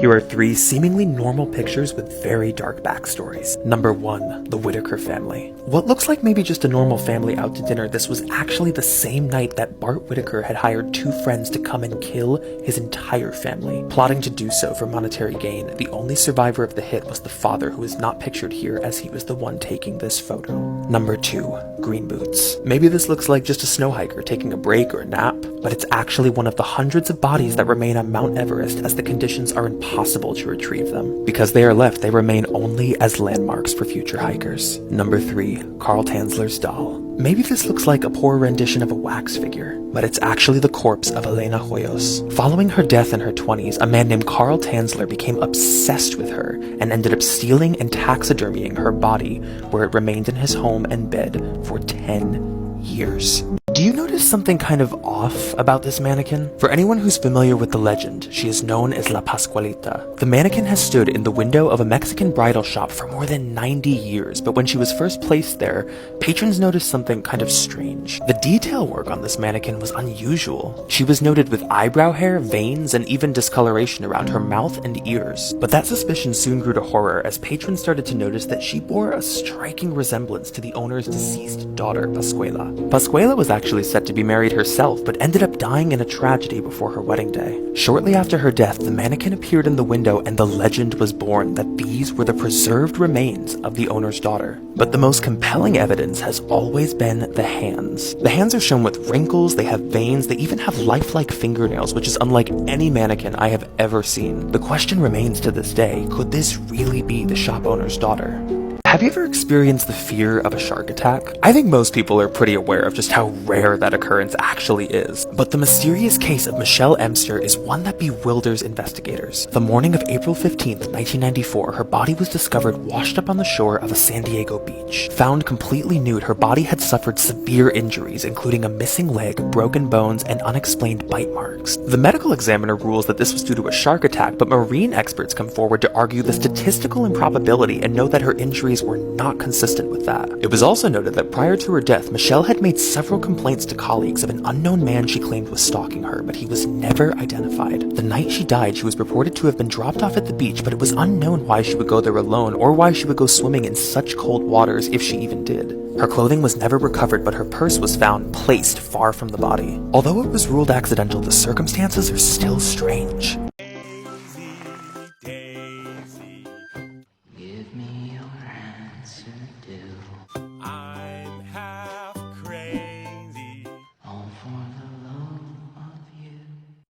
Here are 3 seemingly normal pictures with very dark backstories. Number 1. The Whitaker family. What looks like maybe just a normal family out to dinner, this was actually the same night that Bart Whitaker had hired 2 friends to come and kill his entire family. Plotting to do so for monetary gain, the only survivor of the hit was the father, who is not pictured here as he was the one taking this photo. Number 2. Green boots. Maybe this looks like just a snow hiker taking a break or a nap, but it's actually one of the hundreds of bodies that remain on Mount Everest as the conditions are impossible to retrieve them. Because they are left, they remain only as landmarks for future hikers. Number 3. Carl Tanzler's doll. Maybe this looks like a poor rendition of a wax figure, but it's actually the corpse of Elena Hoyos. Following her death in her 20s, a man named Carl Tanzler became obsessed with her and ended up stealing and taxidermying her body, where it remained in his home and bed for 10 years. Do you notice something kind of off about this mannequin? For anyone who's familiar with the legend, she is known as La Pascualita. The mannequin has stood in the window of a Mexican bridal shop for more than 90 years, but when she was first placed there, patrons noticed something kind of strange. The detail work on this mannequin was unusual. She was noted with eyebrow hair, veins, and even discoloration around her mouth and ears. But that suspicion soon grew to horror as patrons started to notice that she bore a striking resemblance to the owner's deceased daughter, Pascuala. Pascuala was actually said to be married herself, but ended up dying in a tragedy before her wedding day. Shortly after her death, the mannequin appeared in the window and the legend was born that these were the preserved remains of the owner's daughter. But the most compelling evidence has always been the hands. The hands are shown with wrinkles, they have veins, they even have lifelike fingernails, which is unlike any mannequin I have ever seen. The question remains to this day, could this really be the shop owner's daughter? Have you ever experienced the fear of a shark attack? I think most people are pretty aware of just how rare that occurrence actually is. But the mysterious case of Michelle Emster is one that bewilders investigators. The morning of April 15th, 1994, her body was discovered washed up on the shore of a San Diego beach. Found completely nude, her body had suffered severe injuries, including a missing leg, broken bones, and unexplained bite marks. The medical examiner rules that this was due to a shark attack, but marine experts come forward to argue the statistical improbability and note that her injuries were not consistent with that. It was also noted that prior to her death, Michelle had made several complaints to colleagues of an unknown man she claimed was stalking her, but he was never identified. The night she died, she was reported to have been dropped off at the beach, but it was unknown why she would go there alone or why she would go swimming in such cold waters if she even did. Her clothing was never recovered, but her purse was found placed far from the body. Although it was ruled accidental, the circumstances are still strange.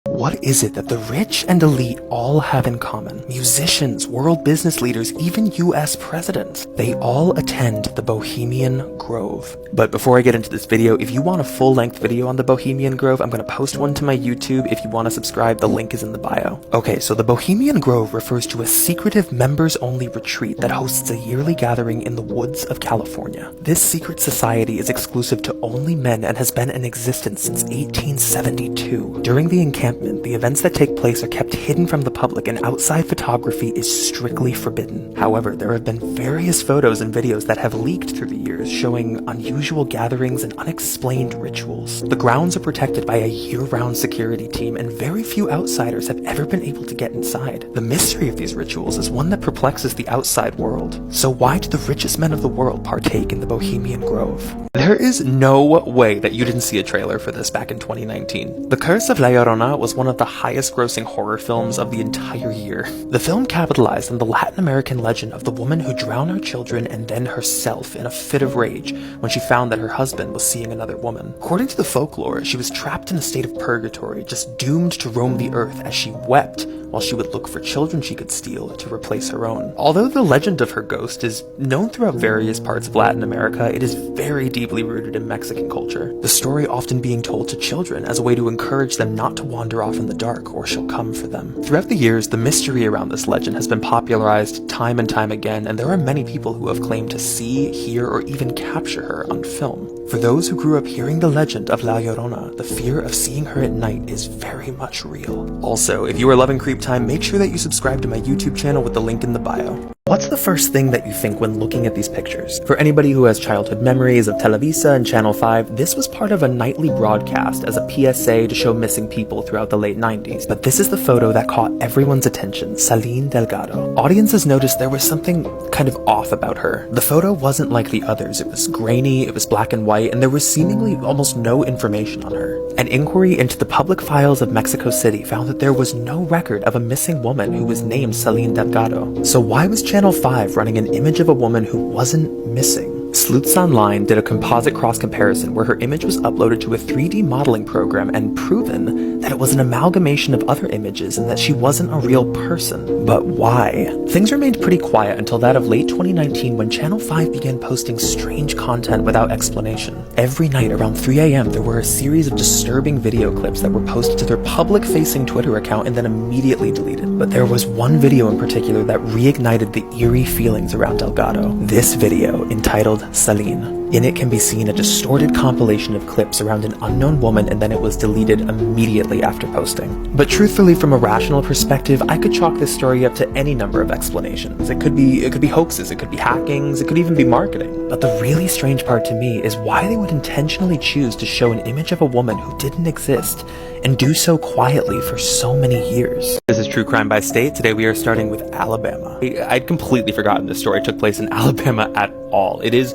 What is it that the rich and elite all have in common? Musicians, world business leaders, even US presidents. They all attend the Bohemian Grove. But before I get into this video, if you want a full-length video on the Bohemian Grove, I'm going to post one to my YouTube. If you want to subscribe, the link is in the bio. Okay, so the Bohemian Grove refers to a secretive members-only retreat that hosts a yearly gathering in the woods of California. This secret society is exclusive to only men and has been in existence since 1872. During the encampment, the events that take place are kept hidden from the public and outside photography is strictly forbidden. However, there have been various photos and videos that have leaked through the years showing unusual gatherings and unexplained rituals. The grounds are protected by a year-round security team and very few outsiders have ever been able to get inside. The mystery of these rituals is one that perplexes the outside world. So why do the richest men of the world partake in the Bohemian Grove? There is no way that you didn't see a trailer for this back in 2019. The Curse of La Llorona was one of the highest grossing horror films of the entire year. The film capitalized on the Latin American legend of the woman who drowned her children and then herself in a fit of rage when she found that her husband was seeing another woman. According to the folklore, she was trapped in a state of purgatory, just doomed to roam the earth as she wept while she would look for children she could steal to replace her own. Although the legend of her ghost is known throughout various parts of Latin America, it is very deeply rooted in Mexican culture, the story often being told to children as a way to encourage them not to wander off in the dark or she'll come for them. Throughout the years, the mystery around this legend has been popularized time and time again, and there are many people who have claimed to see, hear, or even capture her on film. For those who grew up hearing the legend of La Llorona, the fear of seeing her at night is very much real. Also, if you are loving Creep Time, make sure that you subscribe to my YouTube channel with the link in the bio. What's the first thing that you think when looking at these pictures? For anybody who has childhood memories of Televisa and Channel 5, this was part of a nightly broadcast as a PSA to show missing people throughout the late 90s. But this is the photo that caught everyone's attention, Celine Delgado. Audiences noticed there was something kind of off about her. The photo wasn't like the others. It was grainy, it was black and white, and there was seemingly almost no information on her. An inquiry into the public files of Mexico City found that there was no record of a missing woman who was named Celine Delgado. So why was Channel 5 running an image of a woman who wasn't missing? Sleuths Online did a composite cross-comparison where her image was uploaded to a 3D modeling program and proven that it was an amalgamation of other images and that she wasn't a real person. But why? Things remained pretty quiet until that of late 2019 when Channel 5 began posting strange content without explanation. Every night around 3 a.m. there were a series of disturbing video clips that were posted to their public-facing Twitter account and then immediately deleted. But there was one video in particular that reignited the eerie feelings around Delgado. This video, entitled Celine. In it can be seen a distorted compilation of clips around an unknown woman, and then it was deleted immediately after posting. But truthfully, from a rational perspective, I could chalk this story up to any number of explanations. It could be hoaxes, it could be hackings, it could even be marketing. But the really strange part to me is why they would intentionally choose to show an image of a woman who didn't exist, and do so quietly for so many years. This is True Crime by State. Today we are starting with Alabama. I'd completely forgotten this story took place in Alabama at all. It is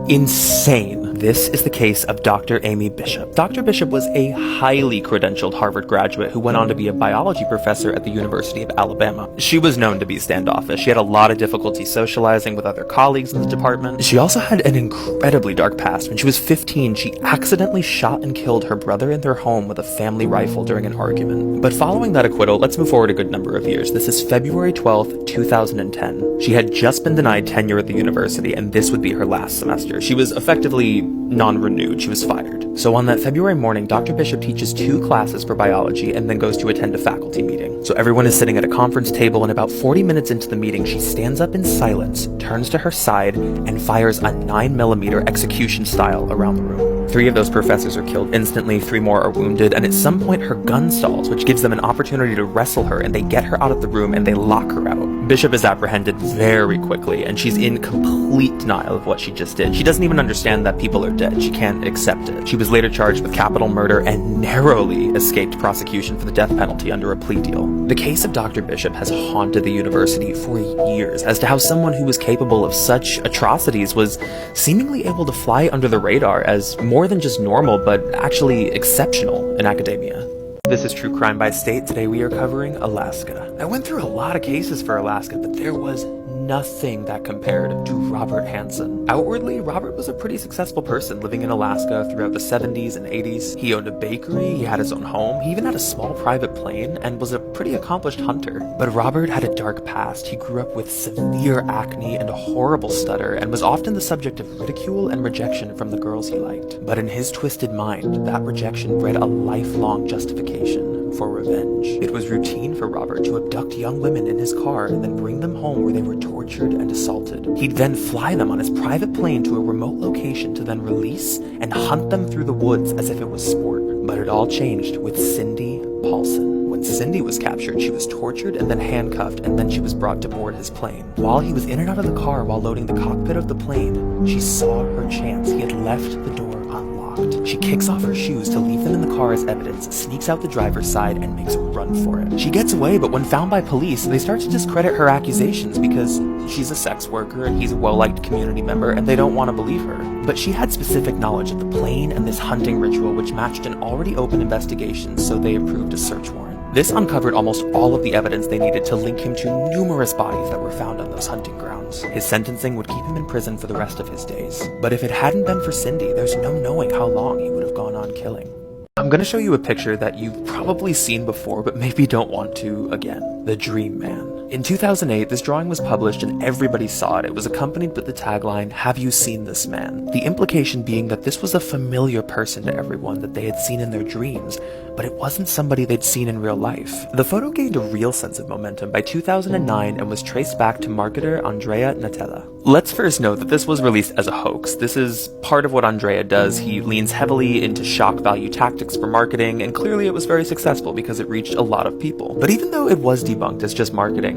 insane. This is the case of Dr. Amy Bishop. Dr. Bishop was a highly credentialed Harvard graduate who went on to be a biology professor at the University of Alabama. She was known to be standoffish. She had a lot of difficulty socializing with other colleagues in the department. She also had an incredibly dark past. When she was 15, she accidentally shot and killed her brother in their home with a family rifle during an argument. But following that acquittal, let's move forward a good number of years. This is February 12th, 2010. She had just been denied tenure at the university, and this would be her last semester. She was effectively non-renewed. She was fired. So on that February morning, Dr. Bishop teaches 2 classes for biology and then goes to attend a faculty meeting. So everyone is sitting at a conference table, and about 40 minutes into the meeting, she stands up in silence, turns to her side, and fires a 9mm execution style around the room. 3 of those professors are killed instantly, 3 more are wounded, and at some point her gun stalls, which gives them an opportunity to wrestle her, and they get her out of the room and they lock her out. Bishop is apprehended very quickly, and she's in complete denial of what she just did. She doesn't even understand that people are dead. She can't accept it. She was later charged with capital murder and narrowly escaped prosecution for the death penalty under a plea deal. The case of Dr. Bishop has haunted the university for years as to how someone who was capable of such atrocities was seemingly able to fly under the radar as more than just normal, but actually exceptional in academia. This is True Crime by State. Today we are covering Alaska. I went through a lot of cases for Alaska, but there was nothing that compared to Robert Hansen. Outwardly, Robert was a pretty successful person living in Alaska throughout the 70s and 80s. He owned a bakery, he had his own home, he even had a small private plane, and was a pretty accomplished hunter. But Robert had a dark past. He grew up with severe acne and a horrible stutter, and was often the subject of ridicule and rejection from the girls he liked. But in his twisted mind, that rejection bred a lifelong justification for revenge. It was routine for Robert to abduct young women in his car and then bring them home where they were tortured and assaulted. He'd then fly them on his private plane to a remote location to then release and hunt them through the woods as if it was sport. But it all changed with Cindy Paulson. When Cindy was captured, she was tortured and then handcuffed, and then she was brought to board his plane. While he was in and out of the car while loading the cockpit of the plane, she saw her chance. He had left the door unlocked. She kicks off her shoes to leave them in the car as evidence, sneaks out the driver's side, and makes a run for it. She gets away, but when found by police, they start to discredit her accusations because she's a sex worker and he's a well-liked community member, and they don't want to believe her. But she had specific knowledge of the plane and this hunting ritual, which matched an already open investigation, so they approved a search warrant. This uncovered almost all of the evidence they needed to link him to numerous bodies that were found on those hunting grounds. His sentencing would keep him in prison for the rest of his days. But if it hadn't been for Cindy, there's no knowing how long he would have gone on killing. I'm going to show you a picture that you've probably seen before, but maybe don't want to again. The Dream Man. In 2008, this drawing was published and everybody saw it. It was accompanied with the tagline, "Have you seen this man?" The implication being that this was a familiar person to everyone that they had seen in their dreams, but it wasn't somebody they'd seen in real life. The photo gained a real sense of momentum by 2009 and was traced back to marketer Andrea Natella. Let's first note that this was released as a hoax. This is part of what Andrea does. He leans heavily into shock value tactics for marketing, and clearly it was very successful because it reached a lot of people. But even though it was debunked as just marketing,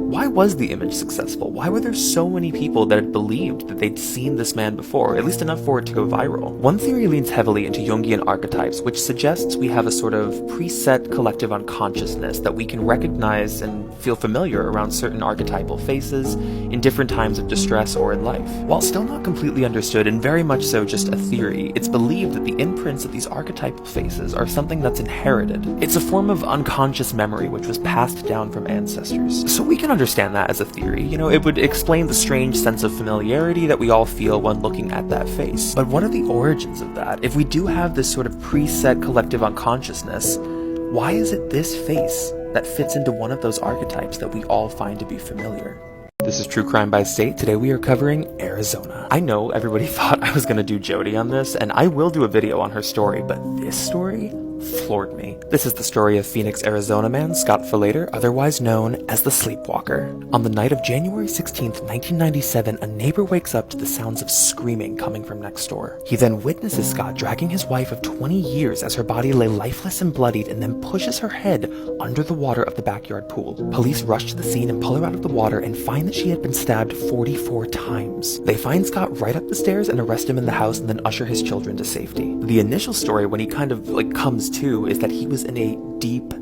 Why was the image successful? Why were there so many people that had believed that they'd seen this man before, at least enough for it to go viral? One theory leans heavily into Jungian archetypes, which suggests we have a sort of preset collective unconsciousness that we can recognize and feel familiar around certain archetypal faces in different times of distress or in life. While still not completely understood and very much so just a theory, it's believed that the imprints of these archetypal faces are something that's inherited. It's a form of unconscious memory which was passed down from ancestors. So we can understand that as a theory. You know, it would explain the strange sense of familiarity that we all feel when looking at that face. But what are the origins of that? If we do have this sort of preset collective unconsciousness, why is it this face that fits into one of those archetypes that we all find to be familiar? This is True Crime by State. Today we are covering Arizona. I know everybody thought I was going to do Jody on this, and I will do a video on her story, but this story floored me. This is the story of Phoenix, Arizona man Scott Falater, otherwise known as the Sleepwalker. On the night of January 16th, 1997, a neighbor wakes up to the sounds of screaming coming from next door. He then witnesses Scott dragging his wife of 20 years as her body lay lifeless and bloodied, and then pushes her head under the water of the backyard pool. Police rush to the scene and pull her out of the water and find that she had been stabbed 44 times. They find Scott right up the stairs and arrest him in the house and then usher his children to safety. The initial story, when he kind of comes to, is that he was in a deep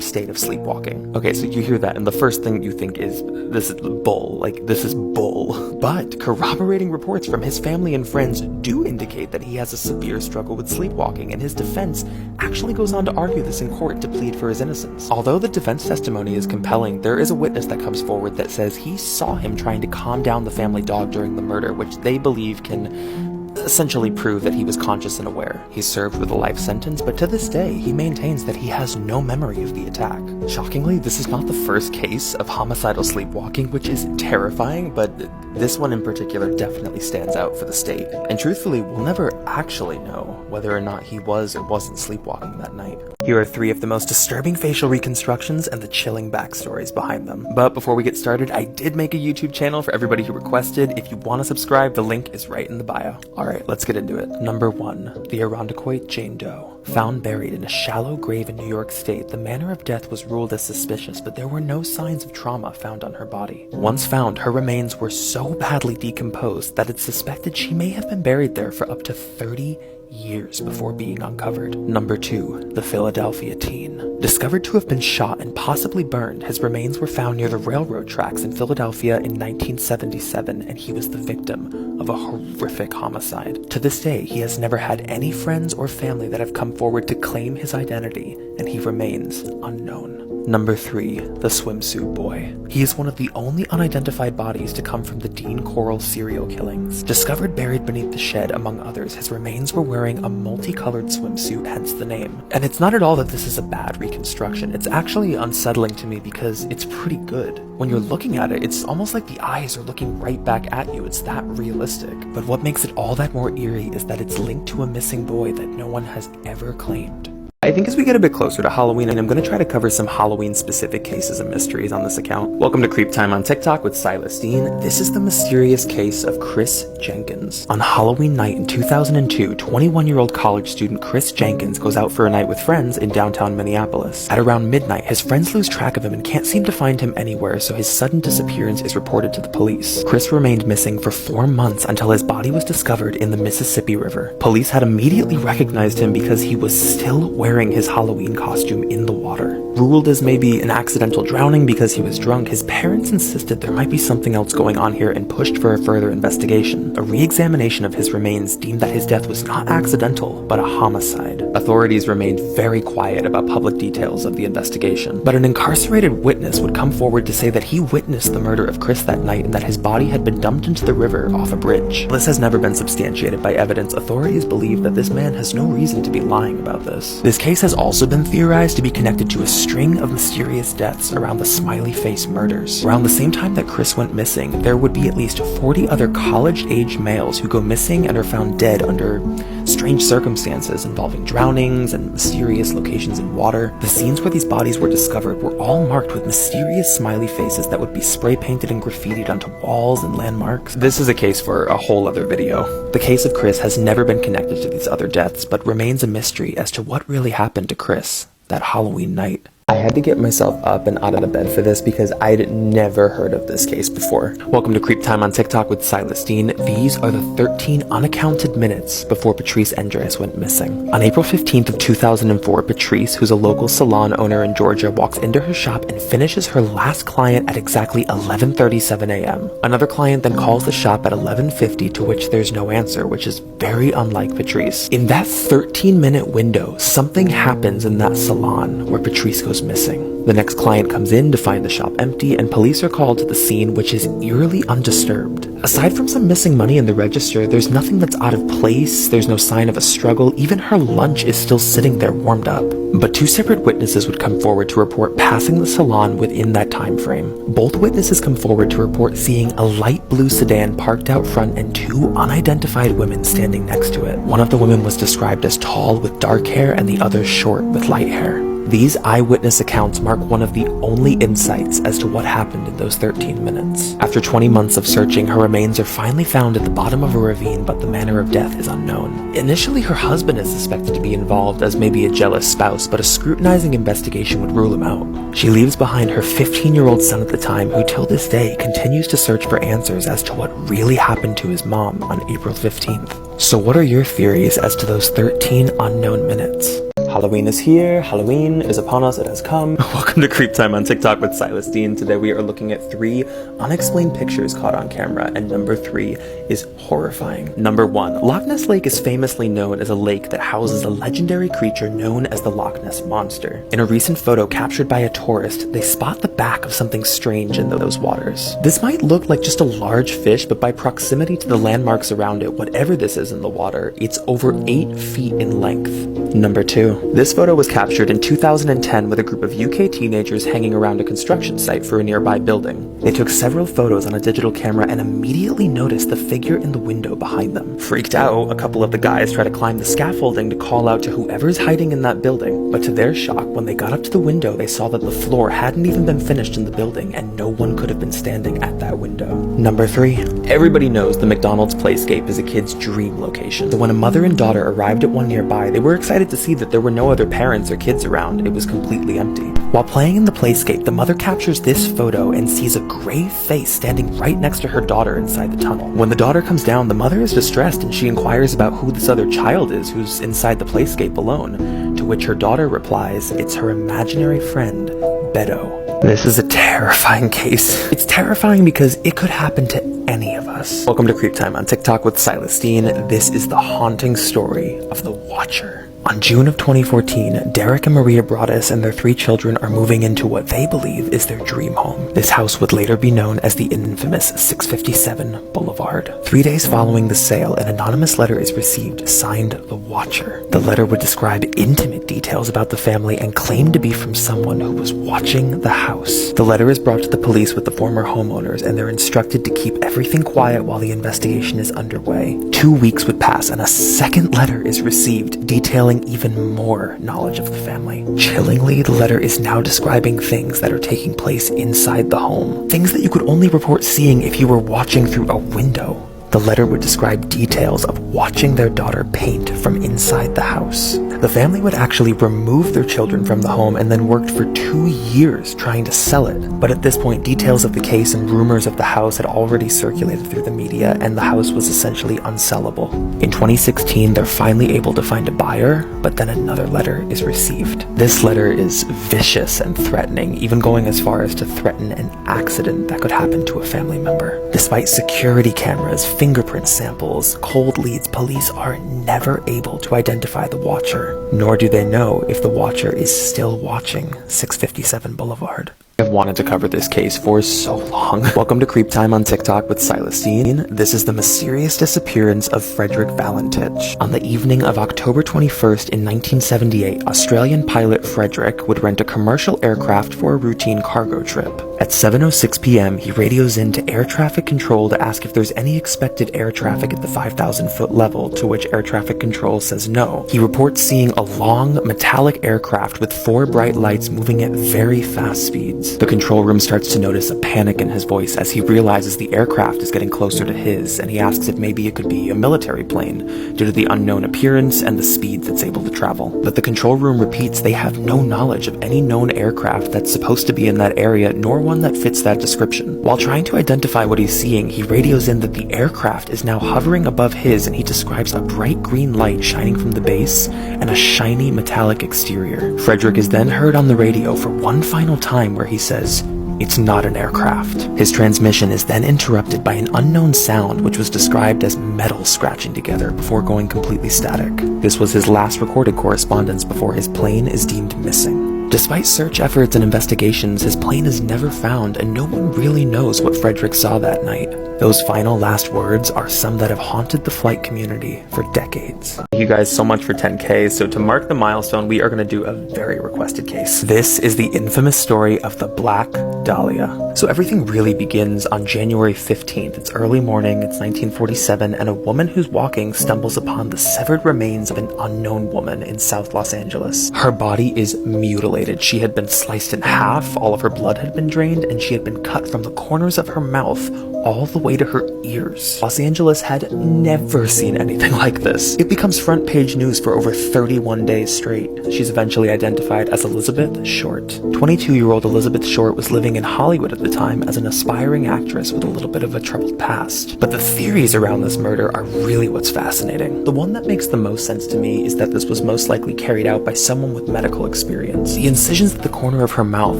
state of sleepwalking. Okay, so you hear that, and the first thing you think is, this is bull. This is bull. But corroborating reports from his family and friends do indicate that he has a severe struggle with sleepwalking, and his defense actually goes on to argue this in court to plead for his innocence. Although the defense testimony is compelling, there is a witness that comes forward that says he saw him trying to calm down the family dog during the murder, which they believe can essentially prove that he was conscious and aware. He's served with a life sentence, but to this day, he maintains that he has no memory of the attack. Shockingly, this is not the first case of homicidal sleepwalking, which is terrifying, but this one in particular definitely stands out for the state. And truthfully, we'll never actually know whether or not he was or wasn't sleepwalking that night. Here are 3 of the most disturbing facial reconstructions and the chilling backstories behind them. But before we get started, I did make a YouTube channel for everybody who requested. If you want to subscribe, the link is right in the bio. Alright, let's get into it. Number 1. The Irondequoit Jane Doe. Found buried in a shallow grave in New York State, the manner of death was ruled as suspicious, but there were no signs of trauma found on her body. Once found, her remains were so badly decomposed that it's suspected she may have been buried there for up to 30 years before being uncovered. Number 2. The Philadelphia teen. Discovered to have been shot and possibly burned, his remains were found near the railroad tracks in Philadelphia in 1977, and he was the victim of a horrific homicide. To this day, he has never had any friends or family that have come forward to claim his identity, and he remains unknown. Number 3. The Swimsuit Boy. He is one of the only unidentified bodies to come from the Dean Coral serial killings. Discovered buried beneath the shed, among others, his remains were wearing a multicolored swimsuit, hence the name. And it's not at all that this is a bad reconstruction. It's actually unsettling to me because it's pretty good. When you're looking at it, it's almost like the eyes are looking right back at you. It's that realistic. But what makes it all that more eerie is that it's linked to a missing boy that no one has ever claimed. I think as we get a bit closer to Halloween, and I'm going to try to cover some Halloween-specific cases and mysteries on this account. Welcome to Creep Time on TikTok with Silas Dean. This is the mysterious case of Chris Jenkins. On Halloween night in 2002, 21-year-old college student Chris Jenkins goes out for a night with friends in downtown Minneapolis. At around midnight, his friends lose track of him and can't seem to find him anywhere, so his sudden disappearance is reported to the police. Chris remained missing for 4 months until his body was discovered in the Mississippi River. Police had immediately recognized him because he was still wearing his Halloween costume in the water. Ruled as maybe an accidental drowning because he was drunk, his parents insisted there might be something else going on here and pushed for a further investigation. A re-examination of his remains deemed that his death was not accidental, but a homicide. Authorities remained very quiet about public details of the investigation, but an incarcerated witness would come forward to say that he witnessed the murder of Chris that night and that his body had been dumped into the river off a bridge. This has never been substantiated by evidence. Authorities believe that this man has no reason to be lying about this. This case has also been theorized to be connected to a string of mysterious deaths around the Smiley Face murders. Around the same time that Chris went missing, there would be at least 40 other college-age males who go missing and are found dead under strange circumstances involving drownings and mysterious locations in water. The scenes where these bodies were discovered were all marked with mysterious smiley faces that would be spray painted and graffitied onto walls and landmarks. This is a case for a whole other video. The case of Chris has never been connected to these other deaths, but remains a mystery as to what really happened to Chris that Halloween night. I had to get myself up and out of the bed for this because I'd never heard of this case before. Welcome to Creep Time on TikTok with Silas Dean. These are the 13 unaccounted minutes before Patrice Andres went missing. On April 15th of 2004, Patrice, who's a local salon owner in Georgia, walks into her shop and finishes her last client at exactly 11:37 a.m. Another client then calls the shop at 11:50, to which there's no answer, which is very unlike Patrice. In that 13-minute window, something happens in that salon where Patrice goes missing. The next client comes in to find the shop empty, and police are called to the scene, which is eerily undisturbed. Aside from some missing money in the register, there's nothing that's out of place, there's no sign of a struggle, even her lunch is still sitting there warmed up. But two separate witnesses would come forward to report passing the salon within that time frame. Both witnesses come forward to report seeing a light blue sedan parked out front and two unidentified women standing next to it. One of the women was described as tall with dark hair and the other short with light hair. These eyewitness accounts mark one of the only insights as to what happened in those 13 minutes. After 20 months of searching, her remains are finally found at the bottom of a ravine, but the manner of death is unknown. Initially, her husband is suspected to be involved as maybe a jealous spouse, but a scrutinizing investigation would rule him out. She leaves behind her 15-year-old son at the time, who till this day continues to search for answers as to what really happened to his mom on April 15th. So what are your theories as to those 13 unknown minutes? Halloween is here, Halloween is upon us, it has come. Welcome to Creep Time on TikTok with Silas Dean. Today we are looking at 3 unexplained pictures caught on camera, and number 3 is horrifying. Number 1, Loch Ness Lake is famously known as a lake that houses a legendary creature known as the Loch Ness Monster. In a recent photo captured by a tourist, they spot the back of something strange in those waters. This might look like just a large fish, but by proximity to the landmarks around it, whatever this is in the water, it's over 8 feet in length. Number 2, this photo was captured in 2010 with a group of UK teenagers hanging around a construction site for a nearby building. They took several photos on a digital camera and immediately noticed the figure in the window behind them. Freaked out, a couple of the guys try to climb the scaffolding to call out to whoever's hiding in that building, but to their shock, when they got up to the window, they saw that the floor hadn't even been finished in the building and no one could have been standing at that window. Number 3, everybody knows the McDonald's Playscape is a kid's dream location. So when a mother and daughter arrived at one nearby, they were excited to see that there were no other parents or kids around. It was completely empty. While playing in the playscape, the mother captures this photo and sees a gray face standing right next to her daughter inside the tunnel. When the daughter comes down, the mother is distressed and she inquires about who this other child is who's inside the playscape alone, to which her daughter replies, it's her imaginary friend, Beto. This is a terrifying case. It's terrifying because it could happen to any of us. Welcome to Creep Time on TikTok with Silas Dean. This is the haunting story of the Watcher. On June of 2014, Derek and Maria Broaddus and their 3 children are moving into what they believe is their dream home. This house would later be known as the infamous 657 Boulevard. 3 days following the sale, an anonymous letter is received, signed The Watcher. The letter would describe intimate details about the family and claim to be from someone who was watching the house. The letter is brought to the police with the former homeowners, and they're instructed to keep everything quiet while the investigation is underway. 2 weeks would pass and a second letter is received detailing even more knowledge of the family. Chillingly, the letter is now describing things that are taking place inside the home. Things that you could only report seeing if you were watching through a window. The letter would describe details of watching their daughter paint from inside the house. The family would actually remove their children from the home and then worked for 2 years trying to sell it. But at this point, details of the case and rumors of the house had already circulated through the media, and the house was essentially unsellable. In 2016, they're finally able to find a buyer, but then another letter is received. This letter is vicious and threatening, even going as far as to threaten an accident that could happen to a family member. Despite security cameras, fingerprint samples, cold leads, police are never able to identify the Watcher, nor do they know if the Watcher is still watching 657 Boulevard. I've wanted to cover this case for so long. Welcome to Creep Time on TikTok with Silas Dean. This is the mysterious disappearance of Frederick Valentich. On the evening of October 21st in 1978, Australian pilot Frederick would rent a commercial aircraft for a routine cargo trip. At 7:06 p.m., he radios in to air traffic control to ask if there's any expected air traffic at the 5,000-foot level, to which air traffic control says no. He reports seeing a long, metallic aircraft with 4 bright lights moving at very fast speeds. The control room starts to notice a panic in his voice as he realizes the aircraft is getting closer to his, and he asks if maybe it could be a military plane, due to the unknown appearance and the speeds it's able to travel. But the control room repeats they have no knowledge of any known aircraft that's supposed to be in that area, nor one that fits that description. While trying to identify what he's seeing, he radios in that the aircraft is now hovering above his, and he describes a bright green light shining from the base and a shiny metallic exterior. Frederick is then heard on the radio for one final time where he says, "It's not an aircraft." His transmission is then interrupted by an unknown sound which was described as metal scratching together before going completely static. This was his last recorded correspondence before his plane is deemed missing. Despite search efforts and investigations, his plane is never found, and no one really knows what Frederick saw that night. Those final last words are some that have haunted the flight community for decades. Thank you guys so much for 10K. So to mark the milestone, we are going to do a very requested case. This is the infamous story of the Black Dahlia. So everything really begins on January 15th. It's early morning, it's 1947, and a woman who's walking stumbles upon the severed remains of an unknown woman in South Los Angeles. Her body is mutilated. She had been sliced in half, all of her blood had been drained, and she had been cut from the corners of her mouth all the way to her ears. Los Angeles had never seen anything like this. It becomes front page news for over 31 days straight. She's eventually identified as Elizabeth Short. 22-year-old Elizabeth Short was living in Hollywood at the time as an aspiring actress with a little bit of a troubled past. But the theories around this murder are really what's fascinating. The one that makes the most sense to me is that this was most likely carried out by someone with medical experience. The incisions at the corner of her mouth,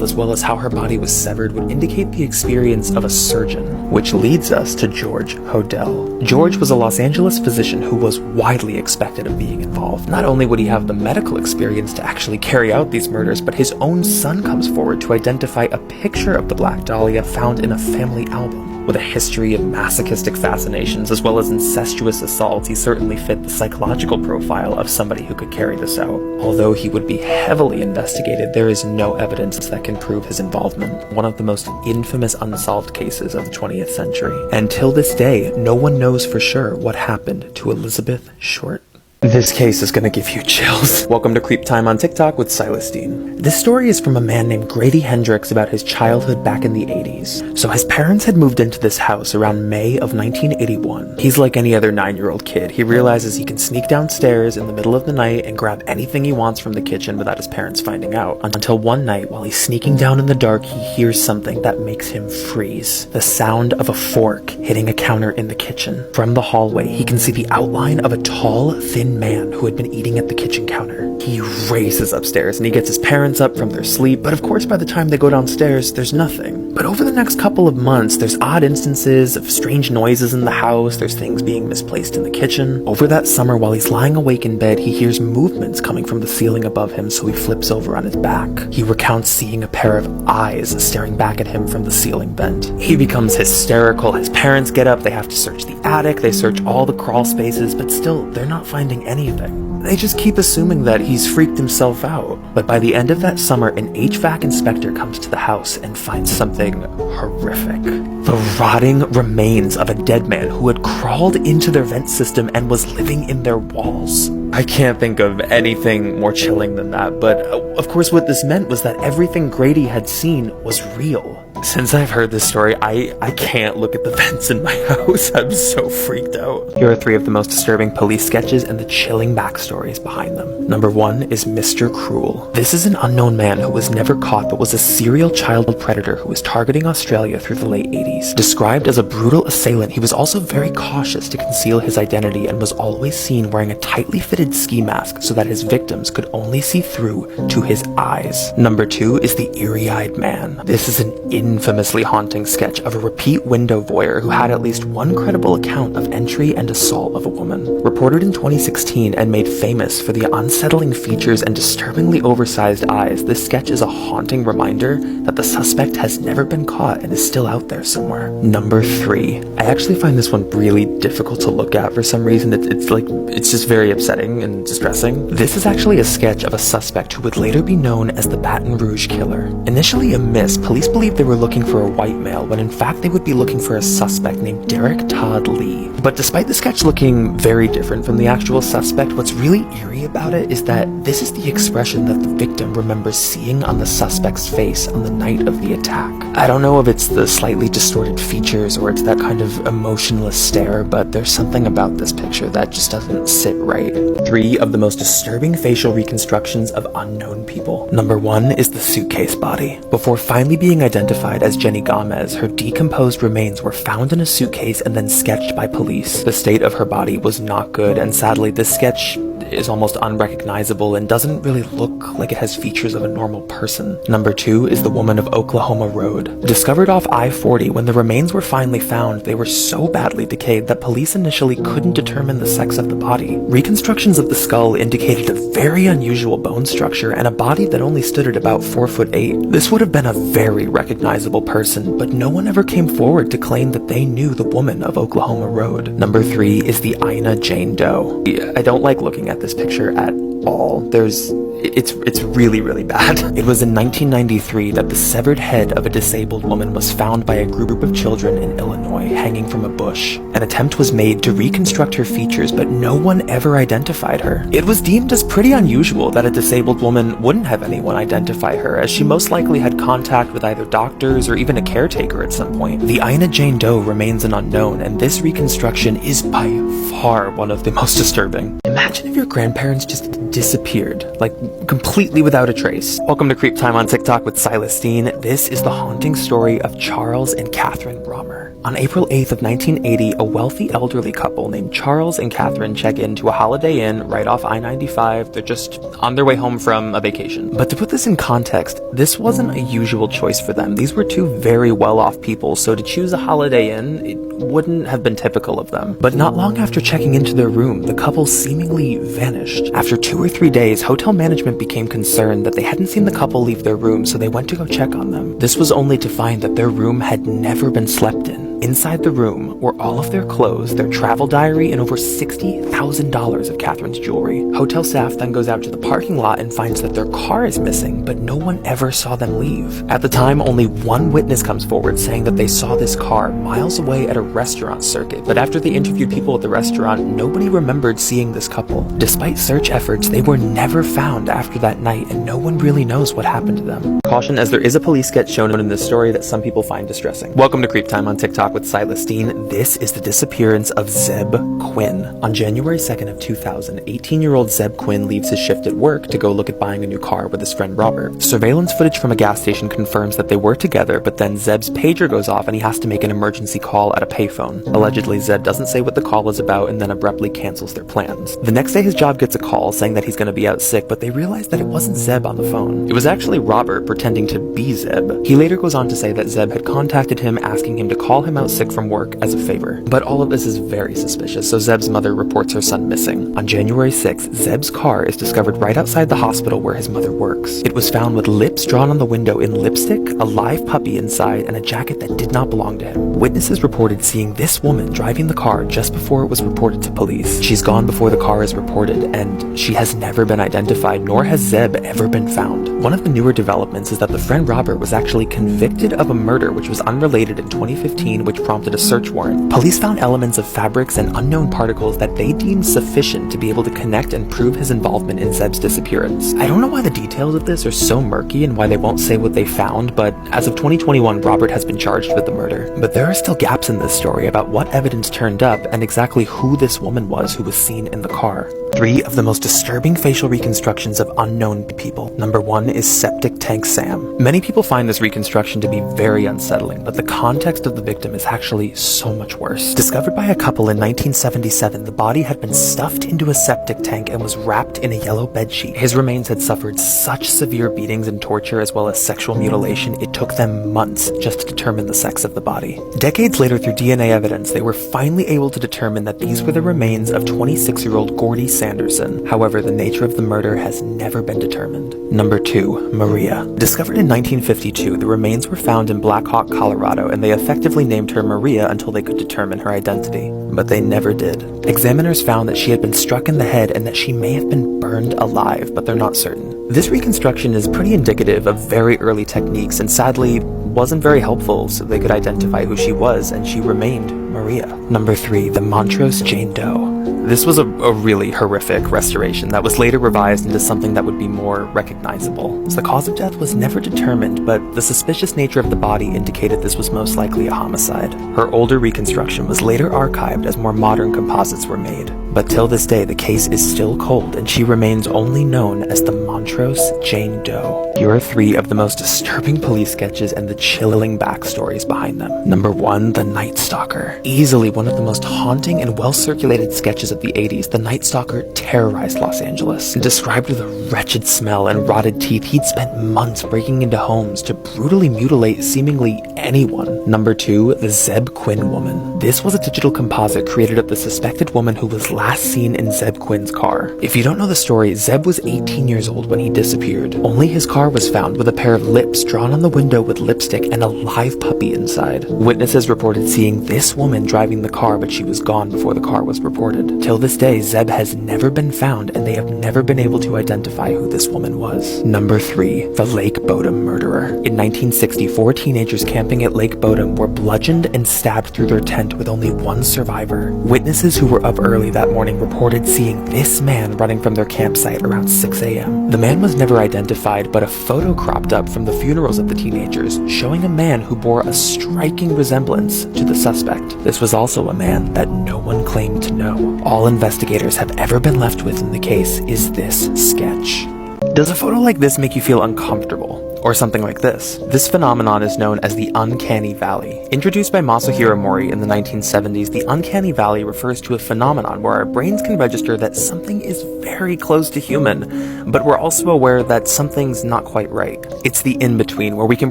as well as how her body was severed, would indicate the experience of a surgeon, which leads us to George Hodel. George was a Los Angeles physician who was widely expected of being involved. Not only would he have the medical experience to actually carry out these murders, but his own son comes forward to identify a picture of the Black Dahlia found in a family album. With a history of masochistic fascinations as well as incestuous assaults, he certainly fit the psychological profile of somebody who could carry this out. Although he would be heavily investigated, there is no evidence that can prove his involvement. One of the most infamous unsolved cases of the 20th century. And till this day, no one knows for sure what happened to Elizabeth Short. This case is gonna give you chills. Welcome to Creep Time on TikTok with Silas Dean. This story is from a man named Grady Hendrix about his childhood back in the 80s. So his parents had moved into this house around May of 1981. He's like any other 9-year-old kid. He realizes he can sneak downstairs in the middle of the night and grab anything he wants from the kitchen without his parents finding out. Until one night, while he's sneaking down in the dark, he hears something that makes him freeze. The sound of a fork hitting a counter in the kitchen. From the hallway, he can see the outline of a tall, thin man who had been eating at the kitchen counter. He races upstairs and he gets his parents up from their sleep, but of course by the time they go downstairs, there's nothing. But over the next couple of months, there's odd instances of strange noises in the house, there's things being misplaced in the kitchen. Over that summer, while he's lying awake in bed, he hears movements coming from the ceiling above him, so he flips over on his back. He recounts seeing a pair of eyes staring back at him from the ceiling vent. He becomes hysterical. His parents get up, they have to search the attic, they search all the crawl spaces, but still, they're not finding anything. They just keep assuming that he's freaked himself out. But by the end of that summer, an HVAC inspector comes to the house and finds something horrific. The rotting remains of a dead man who had crawled into their vent system and was living in their walls. I can't think of anything more chilling than that, but of course what this meant was that everything Grady had seen was real. Since I've heard this story, I can't look at the vents in my house. I'm so freaked out. Here are 3 of the most disturbing police sketches and the chilling backstories behind them. Number 1 is Mr. Cruel. This is an unknown man who was never caught but was a serial child predator who was targeting Australia through the late 80s. Described as a brutal assailant, he was also very cautious to conceal his identity and was always seen wearing a tightly fitted ski mask so that his victims could only see through to his eyes. Number 2 is the Eerie-Eyed Man. This is an infamously haunting sketch of a repeat window voyeur who had at least one credible account of entry and assault of a woman. Reported in 2016 and made famous for the unsettling features and disturbingly oversized eyes, this sketch is a haunting reminder that the suspect has never been caught and is still out there somewhere. Number 3. I actually find this one really difficult to look at for some reason. It's just very upsetting. disturbing and distressing? This is actually a sketch of a suspect who would later be known as the Baton Rouge Killer. Initially a miss, police believed they were looking for a white male, when in fact they would be looking for a suspect named Derek Todd Lee. But despite the sketch looking very different from the actual suspect, what's really eerie about it is that this is the expression that the victim remembers seeing on the suspect's face on the night of the attack. I don't know if it's the slightly distorted features or it's that kind of emotionless stare, but there's something about this picture that just doesn't sit right. 3 of the most disturbing facial reconstructions of unknown people. Number 1 is the suitcase body. Before finally being identified as Jenny Gomez, her decomposed remains were found in a suitcase and then sketched by police. The state of her body was not good, and sadly this sketch is almost unrecognizable and doesn't really look like it has features of a normal person. Number 2 is the woman of Oklahoma Road. Discovered off I-40, when the remains were finally found, they were so badly decayed that police initially couldn't determine the sex of the body. Reconstructions of the skull indicated a very unusual bone structure and a body that only stood at about 4'8". This would have been a very recognizable person, but no one ever came forward to claim that they knew the woman of Oklahoma Road. Number 3 is the Ina Jane Doe. I don't like looking at this picture at all. It's really bad. It was in 1993 that the severed head of a disabled woman was found by a group of children in Illinois hanging from a bush. An attempt was made to reconstruct her features, but no one ever identified her. It was deemed as pretty unusual that a disabled woman wouldn't have anyone identify her, as she most likely had contact with either doctors or even a caretaker at some point. The Ina Jane Doe remains an unknown, and this reconstruction is by far one of the most disturbing. Imagine if your grandparents just disappeared, like completely without a trace. Welcome to Creep Time on TikTok with Silas Dean. This is the haunting story of Charles and Catherine Romer. On April 8th of 1980, a wealthy elderly couple named Charles and Catherine check into a Holiday Inn right off I-95. They're just on their way home from a vacation. But to put this in context, this wasn't a usual choice for them. These were two very well-off people, so to choose a Holiday Inn, it wouldn't have been typical of them. But not long after checking into their room, the couple seemingly vanished. After 2 or 3 days, hotel management became concerned that they hadn't seen the couple leave their room, so they went to go check on them. This was only to find that their room had never been slept in. Inside the room were all of their clothes, their travel diary, and over $60,000 of Catherine's jewelry. Hotel staff then goes out to the parking lot and finds that their car is missing, but no one ever saw them leave. At the time, only one witness comes forward saying that they saw this car miles away at a restaurant circuit, but after they interviewed people at the restaurant, nobody remembered seeing this couple. Despite search efforts, they were never found after that night, and no one really knows what happened to them. Caution, as there is a police sketch shown in this story that some people find distressing. Welcome to Creep Time on TikTok with Silas Dean. This is the disappearance of Zeb Quinn. On January 2nd of 2000, 18-year-old Zeb Quinn leaves his shift at work to go look at buying a new car with his friend Robert. Surveillance footage from a gas station confirms that they were together, but then Zeb's pager goes off and he has to make an emergency call at a payphone. Allegedly, Zeb doesn't say what the call is about and then abruptly cancels their plans. The next day, his job gets a call saying that he's going to be out sick, but they realize that it wasn't Zeb on the phone. It was actually Robert pretending to be Zeb. He later goes on to say that Zeb had contacted him asking him to call him out sick from work as a favor. But all of this is very suspicious, so Zeb's mother reports her son missing. On January 6th, Zeb's car is discovered right outside the hospital where his mother works. It was found with lips drawn on the window in lipstick, a live puppy inside, and a jacket that did not belong to him. Witnesses reported seeing this woman driving the car just before it was reported to police. She's gone before the car is reported, and she has never been identified, nor has Zeb ever been found. One of the newer developments is that the friend Robert was actually convicted of a murder which was unrelated in 2015, which prompted a search warrant. Police found elements of fabrics and unknown particles that they deemed sufficient to be able to connect and prove his involvement in Zeb's disappearance. I don't know why the details of this are so murky and why they won't say what they found, but as of 2021, Robert has been charged with the murder. But there are still gaps in this story about what evidence turned up and exactly who this woman was who was seen in the car. 3 of the most disturbing facial reconstructions of unknown people. Number 1 is Septic Tank Sam. Many people find this reconstruction to be very unsettling, but the context of the victim is actually so much worse. Discovered by a couple in 1977, the body had been stuffed into a septic tank and was wrapped in a yellow bedsheet. His remains had suffered such severe beatings and torture as well as sexual mutilation, it took them months just to determine the sex of the body. Decades later, through DNA evidence, they were finally able to determine that these were the remains of 26-year-old Gordy Sanderson. However, the nature of the murder has never been determined. Number 2. Maria. Discovered in 1952, the remains were found in Black Hawk, Colorado, and they effectively named her Maria until they could determine her identity. But they never did. Examiners found that she had been struck in the head and that she may have been burned alive, but they're not certain. This reconstruction is pretty indicative of very early techniques and sadly wasn't very helpful, so they could identify who she was, and she remained Maria. Number 3. The Montrose Jane Doe. This was a really horrific restoration that was later revised into something that would be more recognizable. So the cause of death was never determined, but the suspicious nature of the body indicated this was most likely a homicide. Her older reconstruction was later archived as more modern composites were made. But till this day, the case is still cold, and she remains only known as the Montrose Jane Doe. Here are 3 of the most disturbing police sketches and the chilling backstories behind them. Number 1. The Night Stalker. Easily one of the most haunting and well-circulated sketches of the 80s, the Night Stalker terrorized Los Angeles. Described with a wretched smell and rotted teeth, he'd spent months breaking into homes to brutally mutilate seemingly anyone. Number 2. The Zeb Quinn Woman. This was a digital composite created of the suspected woman who was last seen in Zeb Quinn's car. If you don't know the story, Zeb was 18 years old when he disappeared. Only his car was found with a pair of lips drawn on the window with lipstick and a live puppy inside. Witnesses reported seeing this woman driving the car, but she was gone before the car was reported. Till this day, Zeb has never been found, and they have never been able to identify who this woman was. Number 3. The Lake Bodom Murderer. In 1960, 4 teenagers camping at Lake Bodom were bludgeoned and stabbed through their tent with only one survivor. Witnesses who were up early that morning reported seeing this man running from their campsite around 6 a.m. The man was never identified, but a photo cropped up from the funerals of the teenagers showing a man who bore a striking resemblance to the suspect. This was also a man that no one claimed to know. All investigators have ever been left with in the case is this sketch. Does a photo like this make you feel uncomfortable? Or something like this? This phenomenon is known as the Uncanny Valley. Introduced by Masahiro Mori in the 1970s, the Uncanny Valley refers to a phenomenon where our brains can register that something is very close to human, but we're also aware that something's not quite right. It's the in-between, where we can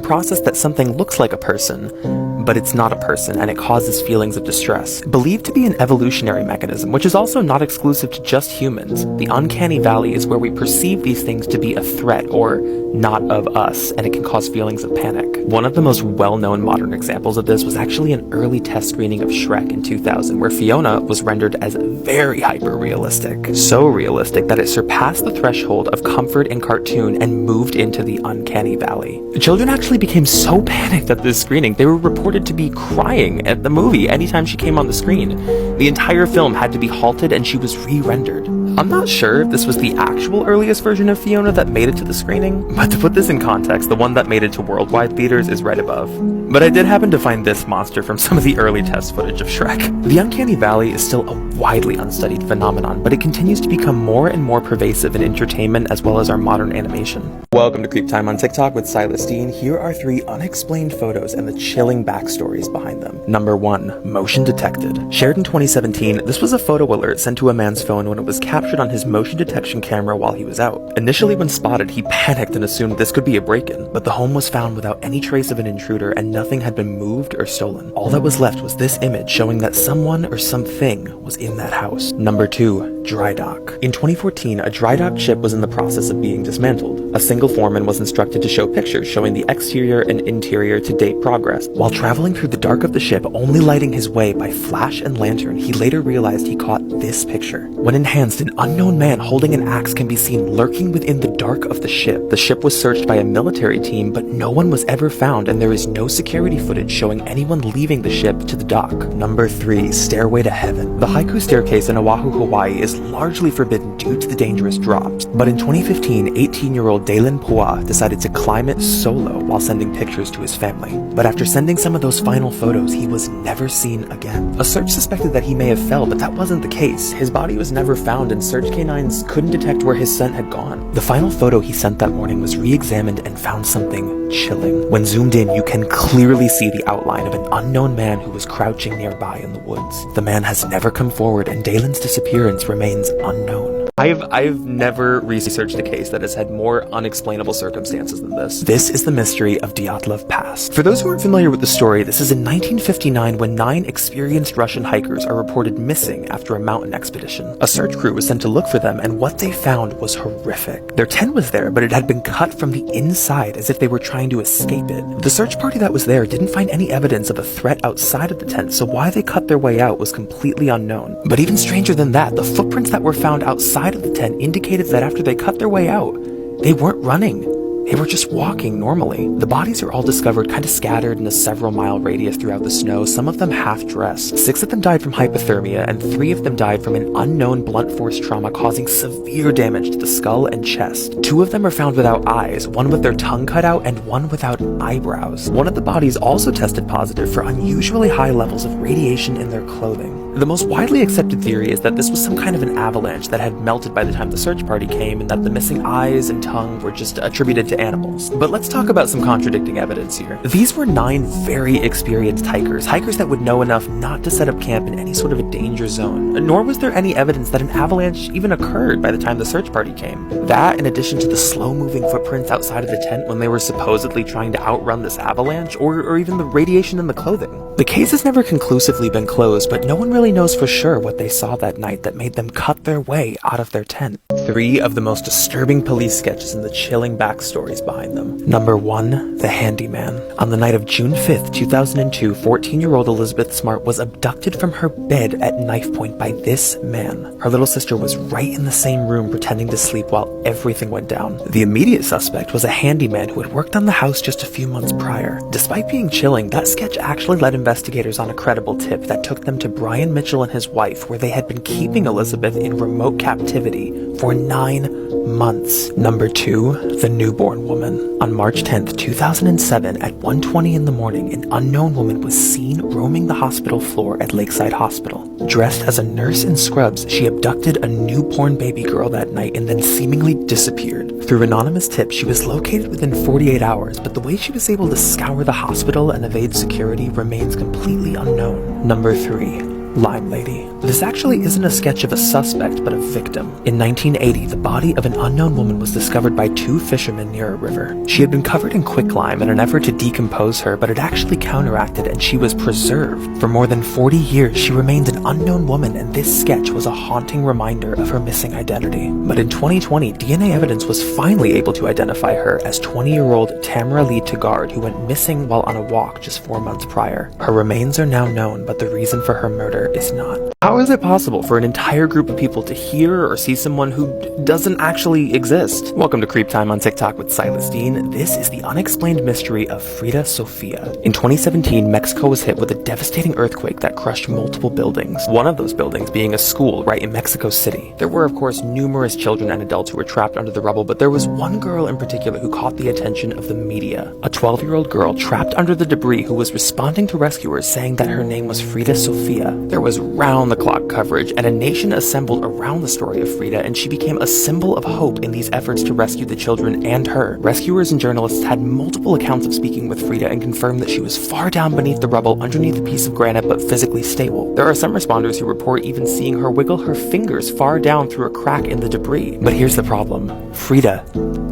process that something looks like a person, but it's not a person, and it causes feelings of distress. Believed to be an evolutionary mechanism, which is also not exclusive to just humans, the Uncanny Valley is where we perceive these things to be a threat or not of us, and it can cause feelings of panic. One of the most well-known modern examples of this was actually an early test screening of Shrek in 2000, where Fiona was rendered as very hyper-realistic. So realistic that it surpassed the threshold of comfort in cartoon and moved into the Uncanny Valley. The children actually became so panicked at this screening, they were reported to be crying at the movie anytime she came on the screen. The entire film had to be halted and she was re-rendered. I'm not sure if this was the actual earliest version of Fiona that made it to the screening, but to put this in context, the one that made it to worldwide theaters is right above. But I did happen to find this monster from some of the early test footage of Shrek. The Uncanny Valley is still a widely unstudied phenomenon, but it continues to become more and more pervasive in entertainment as well as our modern animation. Welcome to Creep Time on TikTok with Silas Dean. Here are 3 unexplained photos and the chilling backstories behind them. Number 1. Motion detected. Shared in 2017, this was a photo alert sent to a man's phone when it was captured on his motion detection camera while he was out. Initially when spotted, he panicked and assumed this could be a break-in, but the home was found without any trace of an intruder and nothing had been moved or stolen. All that was left was this image showing that someone or something was in that house. Number 2. Dry dock. In 2014, a dry dock ship was in the process of being dismantled. A single foreman was instructed to show pictures showing the exterior and interior to date progress. While traveling through the dark of the ship, only lighting his way by flash and lantern, he later realized he caught this picture. When enhanced, an unknown man holding an axe can be seen lurking within the dark of the ship. The ship was searched by a military team, but no one was ever found, and there is no security footage showing anyone leaving the ship to the dock. Number 3. Stairway to Heaven. The Haiku Staircase in Oahu, Hawaii is largely forbidden due to the dangerous drops, but in 2015, 18-year-old Dalen Pua decided to climb it solo while sending pictures to his family. But after sending some of those final photos, he was never seen again. A search suspected that he may have fell, but that wasn't the case. His body was never found, and search canines couldn't detect where his scent had gone. The final photo he sent that morning was re-examined and found something chilling. When zoomed in, you can clearly see the outline of an unknown man who was crouching nearby in the woods. The man has never come forward, and Dalen's disappearance remains unknown. known. I've never researched a case that has had more unexplainable circumstances than this. This is the mystery of Dyatlov Pass. For those who aren't familiar with the story, this is in 1959 when 9 experienced Russian hikers are reported missing after a mountain expedition. A search crew was sent to look for them, and what they found was horrific. Their tent was there, but it had been cut from the inside as if they were trying to escape it. The search party that was there didn't find any evidence of a threat outside of the tent, so why they cut their way out was completely unknown. But even stranger than that, the footprints that were found outside of the tent indicated that after they cut their way out, they weren't running. They were just walking normally. The bodies are all discovered kind of scattered in a several-mile radius throughout the snow, some of them half-dressed. 6 of them died from hypothermia, and 3 of them died from an unknown blunt force trauma causing severe damage to the skull and chest. 2 of them are found without eyes, 1 with their tongue cut out, and 1 without eyebrows. 1 of the bodies also tested positive for unusually high levels of radiation in their clothing. The most widely accepted theory is that this was some kind of an avalanche that had melted by the time the search party came, and that the missing eyes and tongue were just attributed to animals. But let's talk about some contradicting evidence here. These were 9 very experienced hikers that would know enough not to set up camp in any sort of a danger zone, nor was there any evidence that an avalanche even occurred by the time the search party came. That, in addition to the slow-moving footprints outside of the tent when they were supposedly trying to outrun this avalanche, or even the radiation in the clothing. The case has never conclusively been closed, but no one really knows for sure what they saw that night that made them cut their way out of their tent. 3 of the most disturbing police sketches and the chilling backstories behind them. Number 1, the handyman. On the night of June 5th, 2002, 14-year-old Elizabeth Smart was abducted from her bed at knife point by this man. Her little sister was right in the same room pretending to sleep while everything went down. The immediate suspect was a handyman who had worked on the house just a few months prior. Despite being chilling, that sketch actually led investigators on a credible tip that took them to Brian Mitchell and his wife, where they had been keeping Elizabeth in remote captivity for 9 months. Number 2, the newborn woman. On March 10th, 2007, at 1:20 in the morning, an unknown woman was seen roaming the hospital floor at Lakeside Hospital. Dressed as a nurse in scrubs, she abducted a newborn baby girl that night and then seemingly disappeared. Through anonymous tips, she was located within 48 hours, but the way she was able to scour the hospital and evade security remains completely unknown. Number 3. Lime Lady. This actually isn't a sketch of a suspect, but a victim. In 1980, the body of an unknown woman was discovered by 2 fishermen near a river. She had been covered in quicklime in an effort to decompose her, but it actually counteracted and she was preserved. For more than 40 years, she remained an unknown woman, and this sketch was a haunting reminder of her missing identity. But in 2020, DNA evidence was finally able to identify her as 20-year-old Tamara Lee Tagard, who went missing while on a walk just 4 months prior. Her remains are now known, but the reason for her murder is not. How is it possible for an entire group of people to hear or see someone who doesn't actually exist? Welcome to Creep Time on TikTok with Silas Dean. This is the unexplained mystery of Frida Sofia. In 2017, Mexico was hit with a devastating earthquake that crushed multiple buildings. One of those buildings being a school right in Mexico City. There were, of course, numerous children and adults who were trapped under the rubble, but there was one girl in particular who caught the attention of the media. A 12-year-old girl trapped under the debris who was responding to rescuers saying that her name was Frida Sofia. There was round-the-clock coverage, and a nation assembled around the story of Frida, and she became a symbol of hope in these efforts to rescue the children and her. Rescuers and journalists had multiple accounts of speaking with Frida and confirmed that she was far down beneath the rubble underneath a piece of granite but physically stable. There are some responders who report even seeing her wiggle her fingers far down through a crack in the debris. But here's the problem. Frida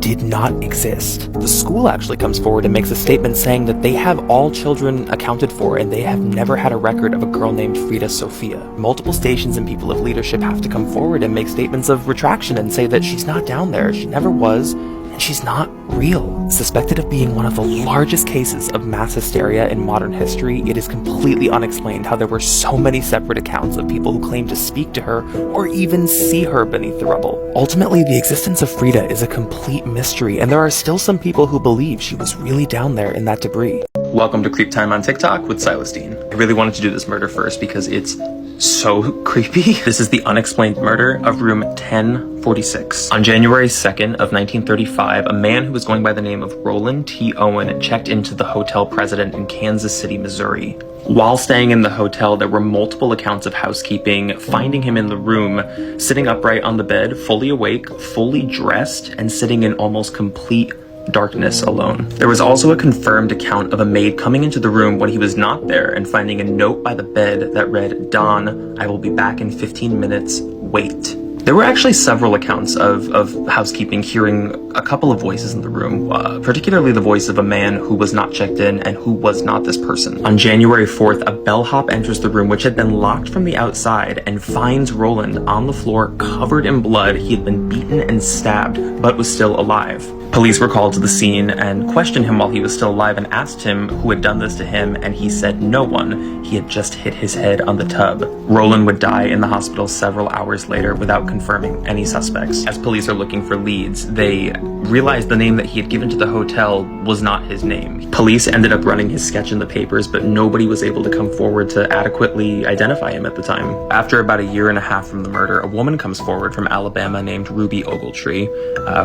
did not exist. The school actually comes forward and makes a statement saying that they have all children accounted for and they have never had a record of a girl named Frida Sofia. Multiple stations and people of leadership have to come forward and make statements of retraction and say that she's not down there, she never was, and she's not real. Suspected of being one of the largest cases of mass hysteria in modern history, it is completely unexplained how there were so many separate accounts of people who claimed to speak to her or even see her beneath the rubble. Ultimately, the existence of Frida is a complete mystery, and there are still some people who believe she was really down there in that debris. Welcome to Creep Time on TikTok with Silas Dean. I really wanted to do this murder first because it's so creepy. This is the unexplained murder of room 1046. On January 2nd of 1935, a man who was going by the name of Roland T. Owen checked into the Hotel President in Kansas City, Missouri. While staying in the hotel, there were multiple accounts of housekeeping, finding him in the room, sitting upright on the bed, fully awake, fully dressed, and sitting in almost complete darkness alone. There was also a confirmed account of a maid coming into the room when he was not there and finding a note by the bed that read, "Don, I will be back in 15 minutes, wait." There were actually several accounts of housekeeping hearing a couple of voices in the room, particularly the voice of a man who was not checked in and who was not this person. On January 4th, a bellhop enters the room, which had been locked from the outside, and finds Roland on the floor covered in blood. He had been beaten and stabbed, but was still alive. Police were called to the scene and questioned him while he was still alive and asked him who had done this to him, and he said no one. He had just hit his head on the tub. Roland would die in the hospital several hours later without confirming any suspects. As police are looking for leads, they realized the name that he had given to the hotel was not his name. Police ended up running his sketch in the papers, but nobody was able to come forward to adequately identify him at the time. After about a year and a half from the murder, a woman comes forward from Alabama named Ruby Ogletree,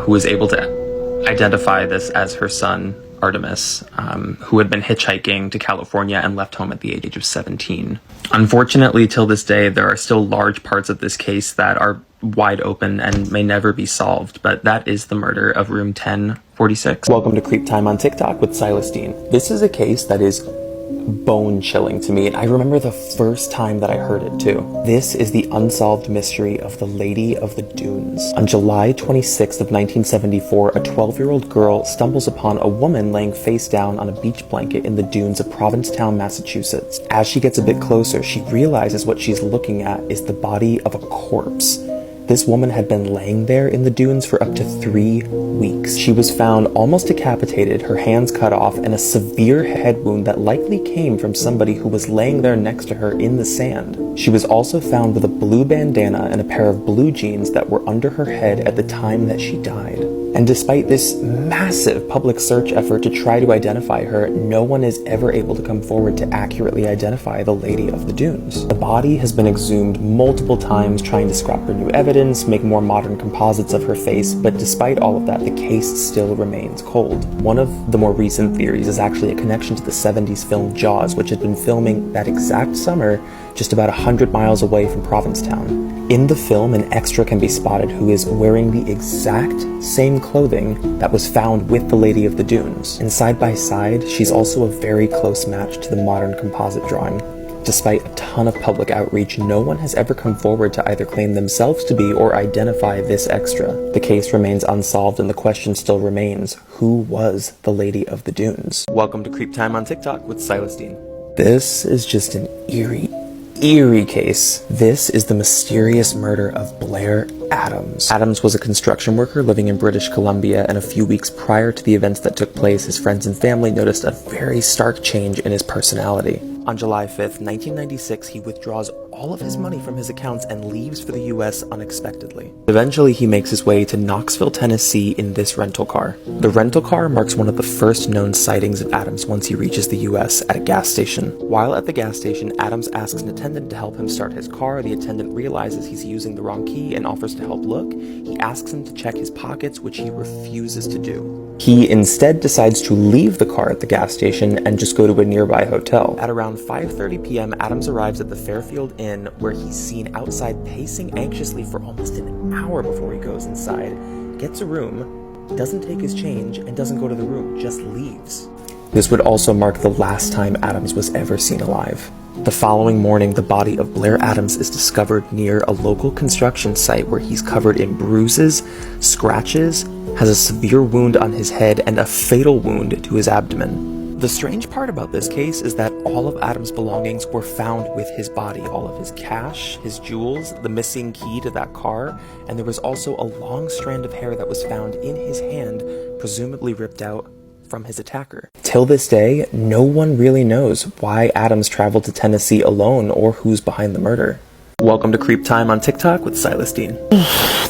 who was able to identify this as her son, Artemis, who had been hitchhiking to California and left home at the age of 17. Unfortunately, till this day, there are still large parts of this case that are wide open and may never be solved, but that is the murder of room 1046. Welcome to Creep Time on TikTok with Silas Dean. This is a case that is bone-chilling to me, and I remember the first time that I heard it too. This is the unsolved mystery of the Lady of the Dunes. On July 26th of 1974, a 12-year-old girl stumbles upon a woman laying face down on a beach blanket in the dunes of Provincetown, Massachusetts. As she gets a bit closer, she realizes what she's looking at is the body of a corpse. This woman had been laying there in the dunes for up to 3 weeks. She was found almost decapitated, her hands cut off, and a severe head wound that likely came from somebody who was laying there next to her in the sand. She was also found with a blue bandana and a pair of blue jeans that were under her head at the time that she died. And despite this massive public search effort to try to identify her, no one is ever able to come forward to accurately identify the Lady of the Dunes. The body has been exhumed multiple times, trying to scrap for new evidence, make more modern composites of her face, but despite all of that, the case still remains cold. One of the more recent theories is actually a connection to the 70s film Jaws, which had been filming that exact summer just about 100 miles away from Provincetown. In the film, an extra can be spotted who is wearing the exact same clothing that was found with the Lady of the Dunes. And side by side, she's also a very close match to the modern composite drawing. Despite a ton of public outreach, no one has ever come forward to either claim themselves to be or identify this extra. The case remains unsolved and the question still remains, who was the Lady of the Dunes? Welcome to Creep Time on TikTok with Silas Dean. This is just an eerie case. This is the mysterious murder of Blair Adams. Adams was a construction worker living in British Columbia, and a few weeks prior to the events that took place, his friends and family noticed a very stark change in his personality. On July 5th, 1996, he withdraws all of his money from his accounts and leaves for the US unexpectedly. Eventually, he makes his way to Knoxville, Tennessee in this rental car. The rental car marks one of the first known sightings of Adams once he reaches the US at a gas station. While at the gas station, Adams asks an attendant to help him start his car. The attendant realizes he's using the wrong key and offers to help look. He asks him to check his pockets, which he refuses to do. He instead decides to leave the car at the gas station and just go to a nearby hotel. At around 5:30 p.m., Adams arrives at the Fairfield Inn, where he's seen outside pacing anxiously for almost an hour before he goes inside, gets a room, doesn't take his change, and doesn't go to the room, just leaves. This would also mark the last time Adams was ever seen alive. The following morning, the body of Blair Adams is discovered near a local construction site where he's covered in bruises, scratches, has a severe wound on his head, and a fatal wound to his abdomen. The strange part about this case is that all of Adams' belongings were found with his body. All of his cash, his jewels, the missing key to that car, and there was also a long strand of hair that was found in his hand, presumably ripped out from his attacker. Till this day, no one really knows why Adams traveled to Tennessee alone or who's behind the murder. Welcome to Creep Time on TikTok with Silas Dean.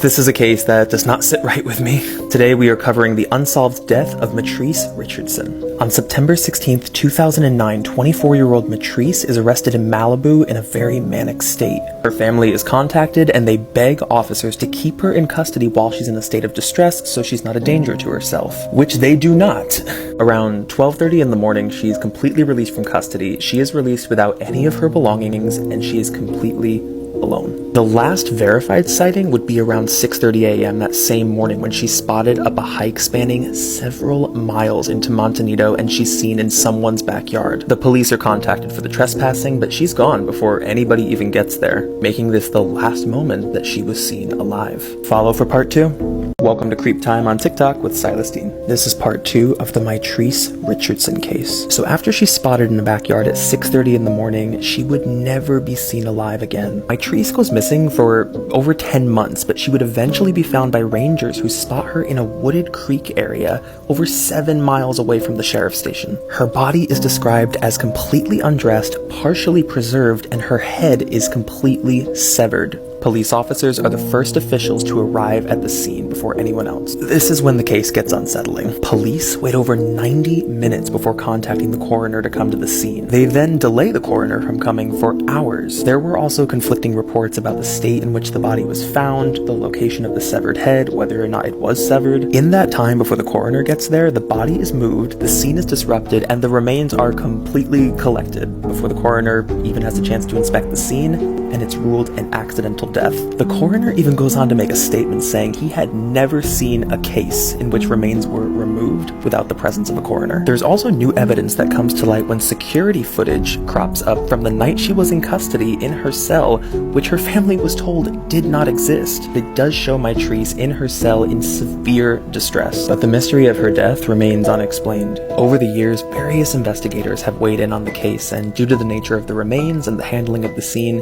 This is a case that does not sit right with me. Today we are covering the unsolved death of Matrice Richardson. On September 16th, 2009, 24-year-old Matrice is arrested in Malibu in a very manic state. Her family is contacted and they beg officers to keep her in custody while she's in a state of distress so she's not a danger to herself, which they do not. Around 12:30 in the morning, she is completely released from custody. She is released without any of her belongings and she is completely alone. The last verified sighting would be around 6:30 a.m. that same morning when she's spotted up a hike spanning several miles into Montanito and she's seen in someone's backyard. The police are contacted for the trespassing, but she's gone before anybody even gets there, making this the last moment that she was seen alive. Follow for part 2. Welcome to Creep Time on TikTok with Silas Dean. This is part 2 of the Mitrice Richardson case. So after she's spotted in the backyard at 6:30 in the morning, she would never be seen alive again. Mitrice goes missing for over 10 months, but she would eventually be found by rangers who spot her in a wooded creek area over 7 miles away from the sheriff's station. Her body is described as completely undressed, partially preserved, and her head is completely severed. Police officers are the first officials to arrive at the scene before anyone else. This is when the case gets unsettling. Police wait over 90 minutes before contacting the coroner to come to the scene. They then delay the coroner from coming for hours. There were also conflicting reports about the state in which the body was found, the location of the severed head, whether or not it was severed. In that time before the coroner gets there, the body is moved, the scene is disrupted, and the remains are completely collected before the coroner even has a chance to inspect the scene, and it's ruled an accidental death. The coroner even goes on to make a statement saying he had never seen a case in which remains were removed without the presence of a coroner. There's also new evidence that comes to light when security footage crops up from the night she was in custody in her cell, which her family was told did not exist. It does show Mitrice in her cell in severe distress, but the mystery of her death remains unexplained. Over the years, various investigators have weighed in on the case, and due to the nature of the remains and the handling of the scene,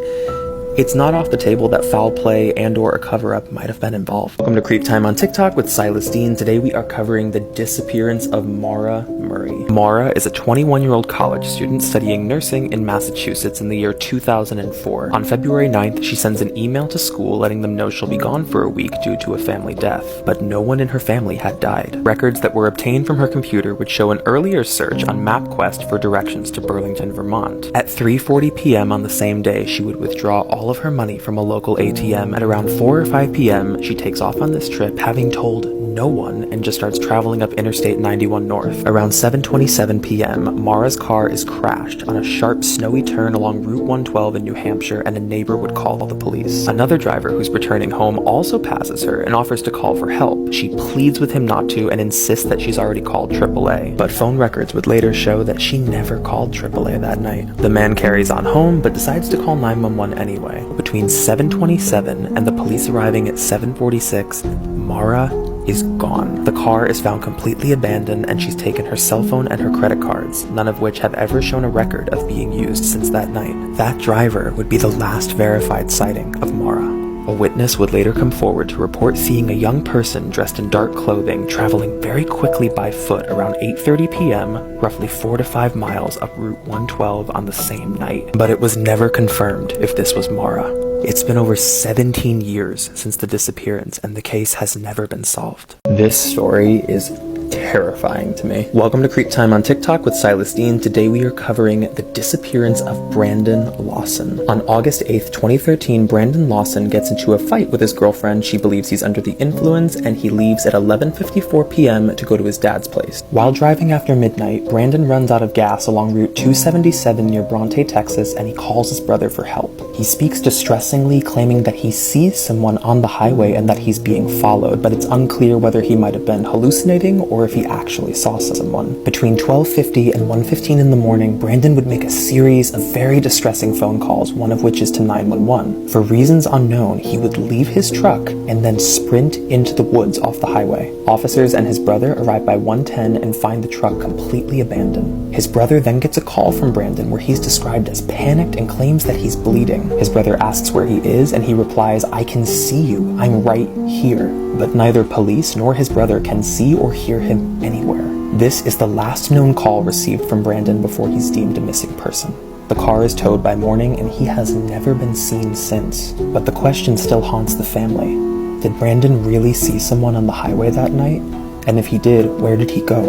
it's not off the table that foul play and/or a cover-up might have been involved. Welcome to Creep Time on TikTok with Silas Dean. Today we are covering the disappearance of Maura Murray. Maura is a 21-year-old college student studying nursing in Massachusetts in the year 2004. On February 9th, she sends an email to school letting them know she'll be gone for a week due to a family death, but no one in her family had died. Records that were obtained from her computer would show an earlier search on MapQuest for directions to Burlington, Vermont. At 3:40 p.m. on the same day, she would withdraw all of her money from a local ATM. At around 4 or 5 p.m., she takes off on this trip, having told no one, and just starts traveling up Interstate 91 North. Around 7:27 p.m., Maura's car is crashed on a sharp, snowy turn along Route 112 in New Hampshire, and a neighbor would call the police. Another driver who's returning home also passes her and offers to call for help. She pleads with him not to and insists that she's already called AAA, but phone records would later show that she never called AAA that night. The man carries on home, but decides to call 911 anyway. Between 7:27 and the police arriving at 7:46, Maura is gone. The car is found completely abandoned, and she's taken her cell phone and her credit cards, none of which have ever shown a record of being used since that night. That driver would be the last verified sighting of Maura. A witness would later come forward to report seeing a young person dressed in dark clothing traveling very quickly by foot around 8:30 p.m., roughly 4 to 5 miles up Route 112 on the same night. But it was never confirmed if this was Maura. It's been over 17 years since the disappearance, and the case has never been solved. This story is terrifying to me. Welcome to Creep Time on TikTok with Silas Dean. Today we are covering the disappearance of Brandon Lawson. On August 8th, 2013, Brandon Lawson gets into a fight with his girlfriend. She believes he's under the influence, and he leaves at 11:54 p.m. to go to his dad's place. While driving after midnight, Brandon runs out of gas along Route 277 near Bronte, Texas, and he calls his brother for help. He speaks distressingly, claiming that he sees someone on the highway and that he's being followed, but it's unclear whether he might have been hallucinating or if he actually saw someone. Between 12:50 and 1:15 in the morning, Brandon would make a series of very distressing phone calls, one of which is to 911. For reasons unknown, he would leave his truck and then sprint into the woods off the highway. Officers and his brother arrive by 1:10 and find the truck completely abandoned. His brother then gets a call from Brandon where he's described as panicked and claims that he's bleeding. His brother asks where he is, and he replies, "I can see you, I'm right here." But neither police nor his brother can see or hear him anywhere. This is the last known call received from Brandon before he's deemed a missing person. The car is towed by morning, and he has never been seen since. But the question still haunts the family. Did Brandon really see someone on the highway that night? And if he did, where did he go?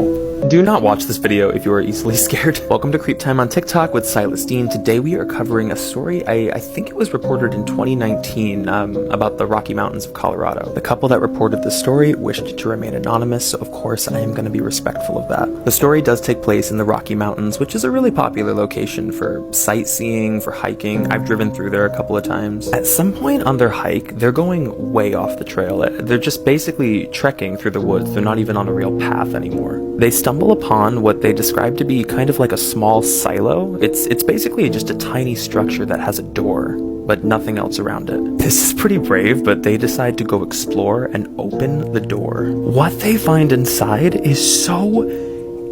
Do not watch this video if you are easily scared. Welcome to Creep Time on TikTok with Silas Dean. Today we are covering a story, I think it was reported in 2019, about the Rocky Mountains of Colorado. The couple that reported the story wished to remain anonymous, so of course I am going to be respectful of that. The story does take place in the Rocky Mountains, which is a really popular location for sightseeing, for hiking. I've driven through there a couple of times. At some point on their hike, they're going way off the trail. They're just basically trekking through the woods. They're not even on a real path anymore. They stumble upon what they describe to be kind of like a small silo. It's basically just a tiny structure that has a door, but nothing else around it. This is pretty brave, but they decide to go explore and open the door. What they find inside is so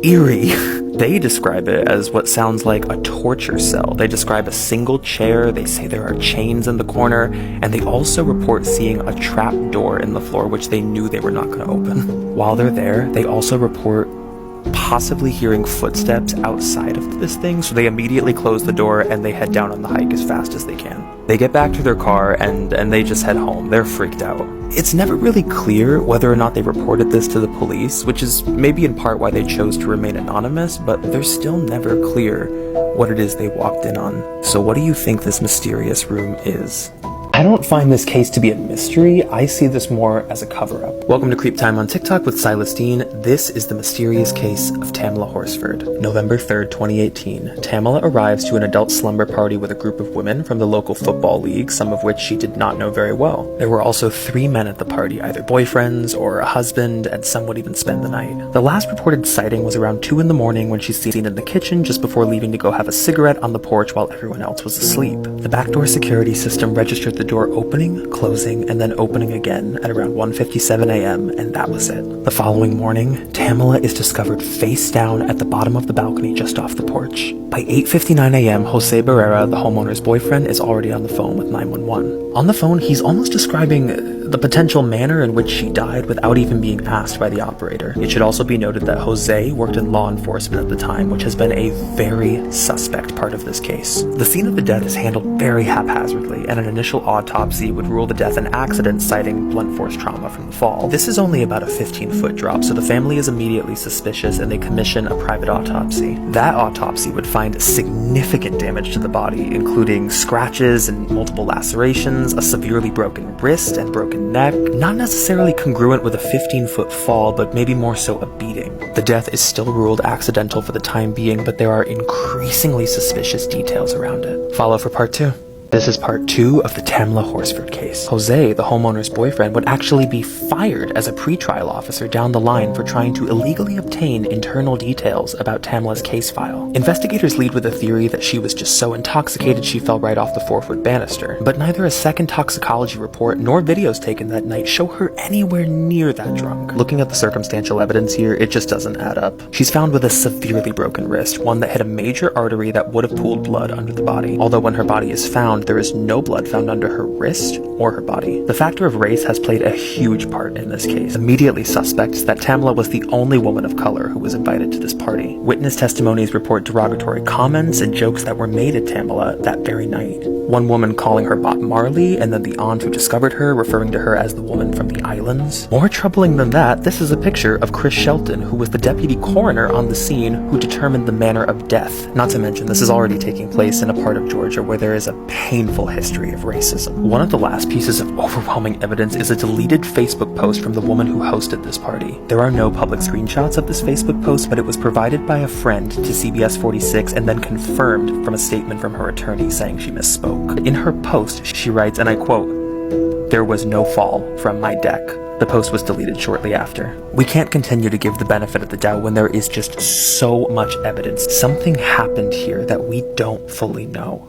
eerie. They describe it as what sounds like a torture cell. They describe a single chair, they say there are chains in the corner, and they also report seeing a trap door in the floor, which they knew they were not going to open. While they're there, they also report possibly hearing footsteps outside of this thing, so they immediately close the door and they head down on the hike as fast as they can. They get back to their car and they just head home. They're freaked out. It's never really clear whether or not they reported this to the police, which is maybe in part why they chose to remain anonymous, but they're still never clear what it is they walked in on. So what do you think this mysterious room is? I don't find this case to be a mystery. I see this more as a cover-up. Welcome to Creep Time on TikTok with Silas Dean. This is the mysterious case of Tamala Horsford. November 3rd, 2018. Tamala arrives to an adult slumber party with a group of women from the local football league, some of which she did not know very well. There were also 3 men at the party, either boyfriends or a husband, and some would even spend the night. The last reported sighting was around 2 in the morning when she's seen in the kitchen just before leaving to go have a cigarette on the porch while everyone else was asleep. The backdoor security system registered the door opening, closing, and then opening again at around 1:57 a.m., and that was it. The following morning, Tamala is discovered face down at the bottom of the balcony just off the porch. By 8:59 a.m., Jose Barrera, the homeowner's boyfriend, is already on the phone with 911. On the phone, he's almost describing the potential manner in which she died without even being asked by the operator. It should also be noted that Jose worked in law enforcement at the time, which has been a very suspect part of this case. The scene of the death is handled very haphazardly, and an initial autopsy would rule the death an accident, citing blunt force trauma from the fall. This is only about a 15-foot drop, so the family is immediately suspicious and they commission a private autopsy. That autopsy would find significant damage to the body, including scratches and multiple lacerations, a severely broken wrist and broken neck, not necessarily congruent with a 15-foot fall, but maybe more so a beating. The death is still ruled accidental for the time being, but there are increasingly suspicious details around it. Follow for part 2. This is part 2 of the Tamala Horsford case. Jose, the homeowner's boyfriend, would actually be fired as a pretrial officer down the line for trying to illegally obtain internal details about Tamala's case file. Investigators lead with a theory that she was just so intoxicated she fell right off the 4-foot banister, but neither a second toxicology report nor videos taken that night show her anywhere near that drunk. Looking at the circumstantial evidence here, it just doesn't add up. She's found with a severely broken wrist, one that hit a major artery that would have pooled blood under the body, although when her body is found, there is no blood found under her wrist or her body. The factor of race has played a huge part in this case. Immediately suspects that Tamala was the only woman of color who was invited to this party. Witness testimonies report derogatory comments and jokes that were made at Tamala that very night. One woman calling her Bob Marley, and then the aunt who discovered her referring to her as the woman from the islands. More troubling than that, this is a picture of Chris Shelton, who was the deputy coroner on the scene who determined the manner of death. Not to mention, this is already taking place in a part of Georgia where there is a painful history of racism. One of the last pieces of overwhelming evidence is a deleted Facebook post from the woman who hosted this party. There are no public screenshots of this Facebook post, but it was provided by a friend to CBS 46 and then confirmed from a statement from her attorney saying she misspoke. In her post, she writes, and I quote, "There was no fall from my deck." The post was deleted shortly after. We can't continue to give the benefit of the doubt when there is just so much evidence. Something happened here that we don't fully know.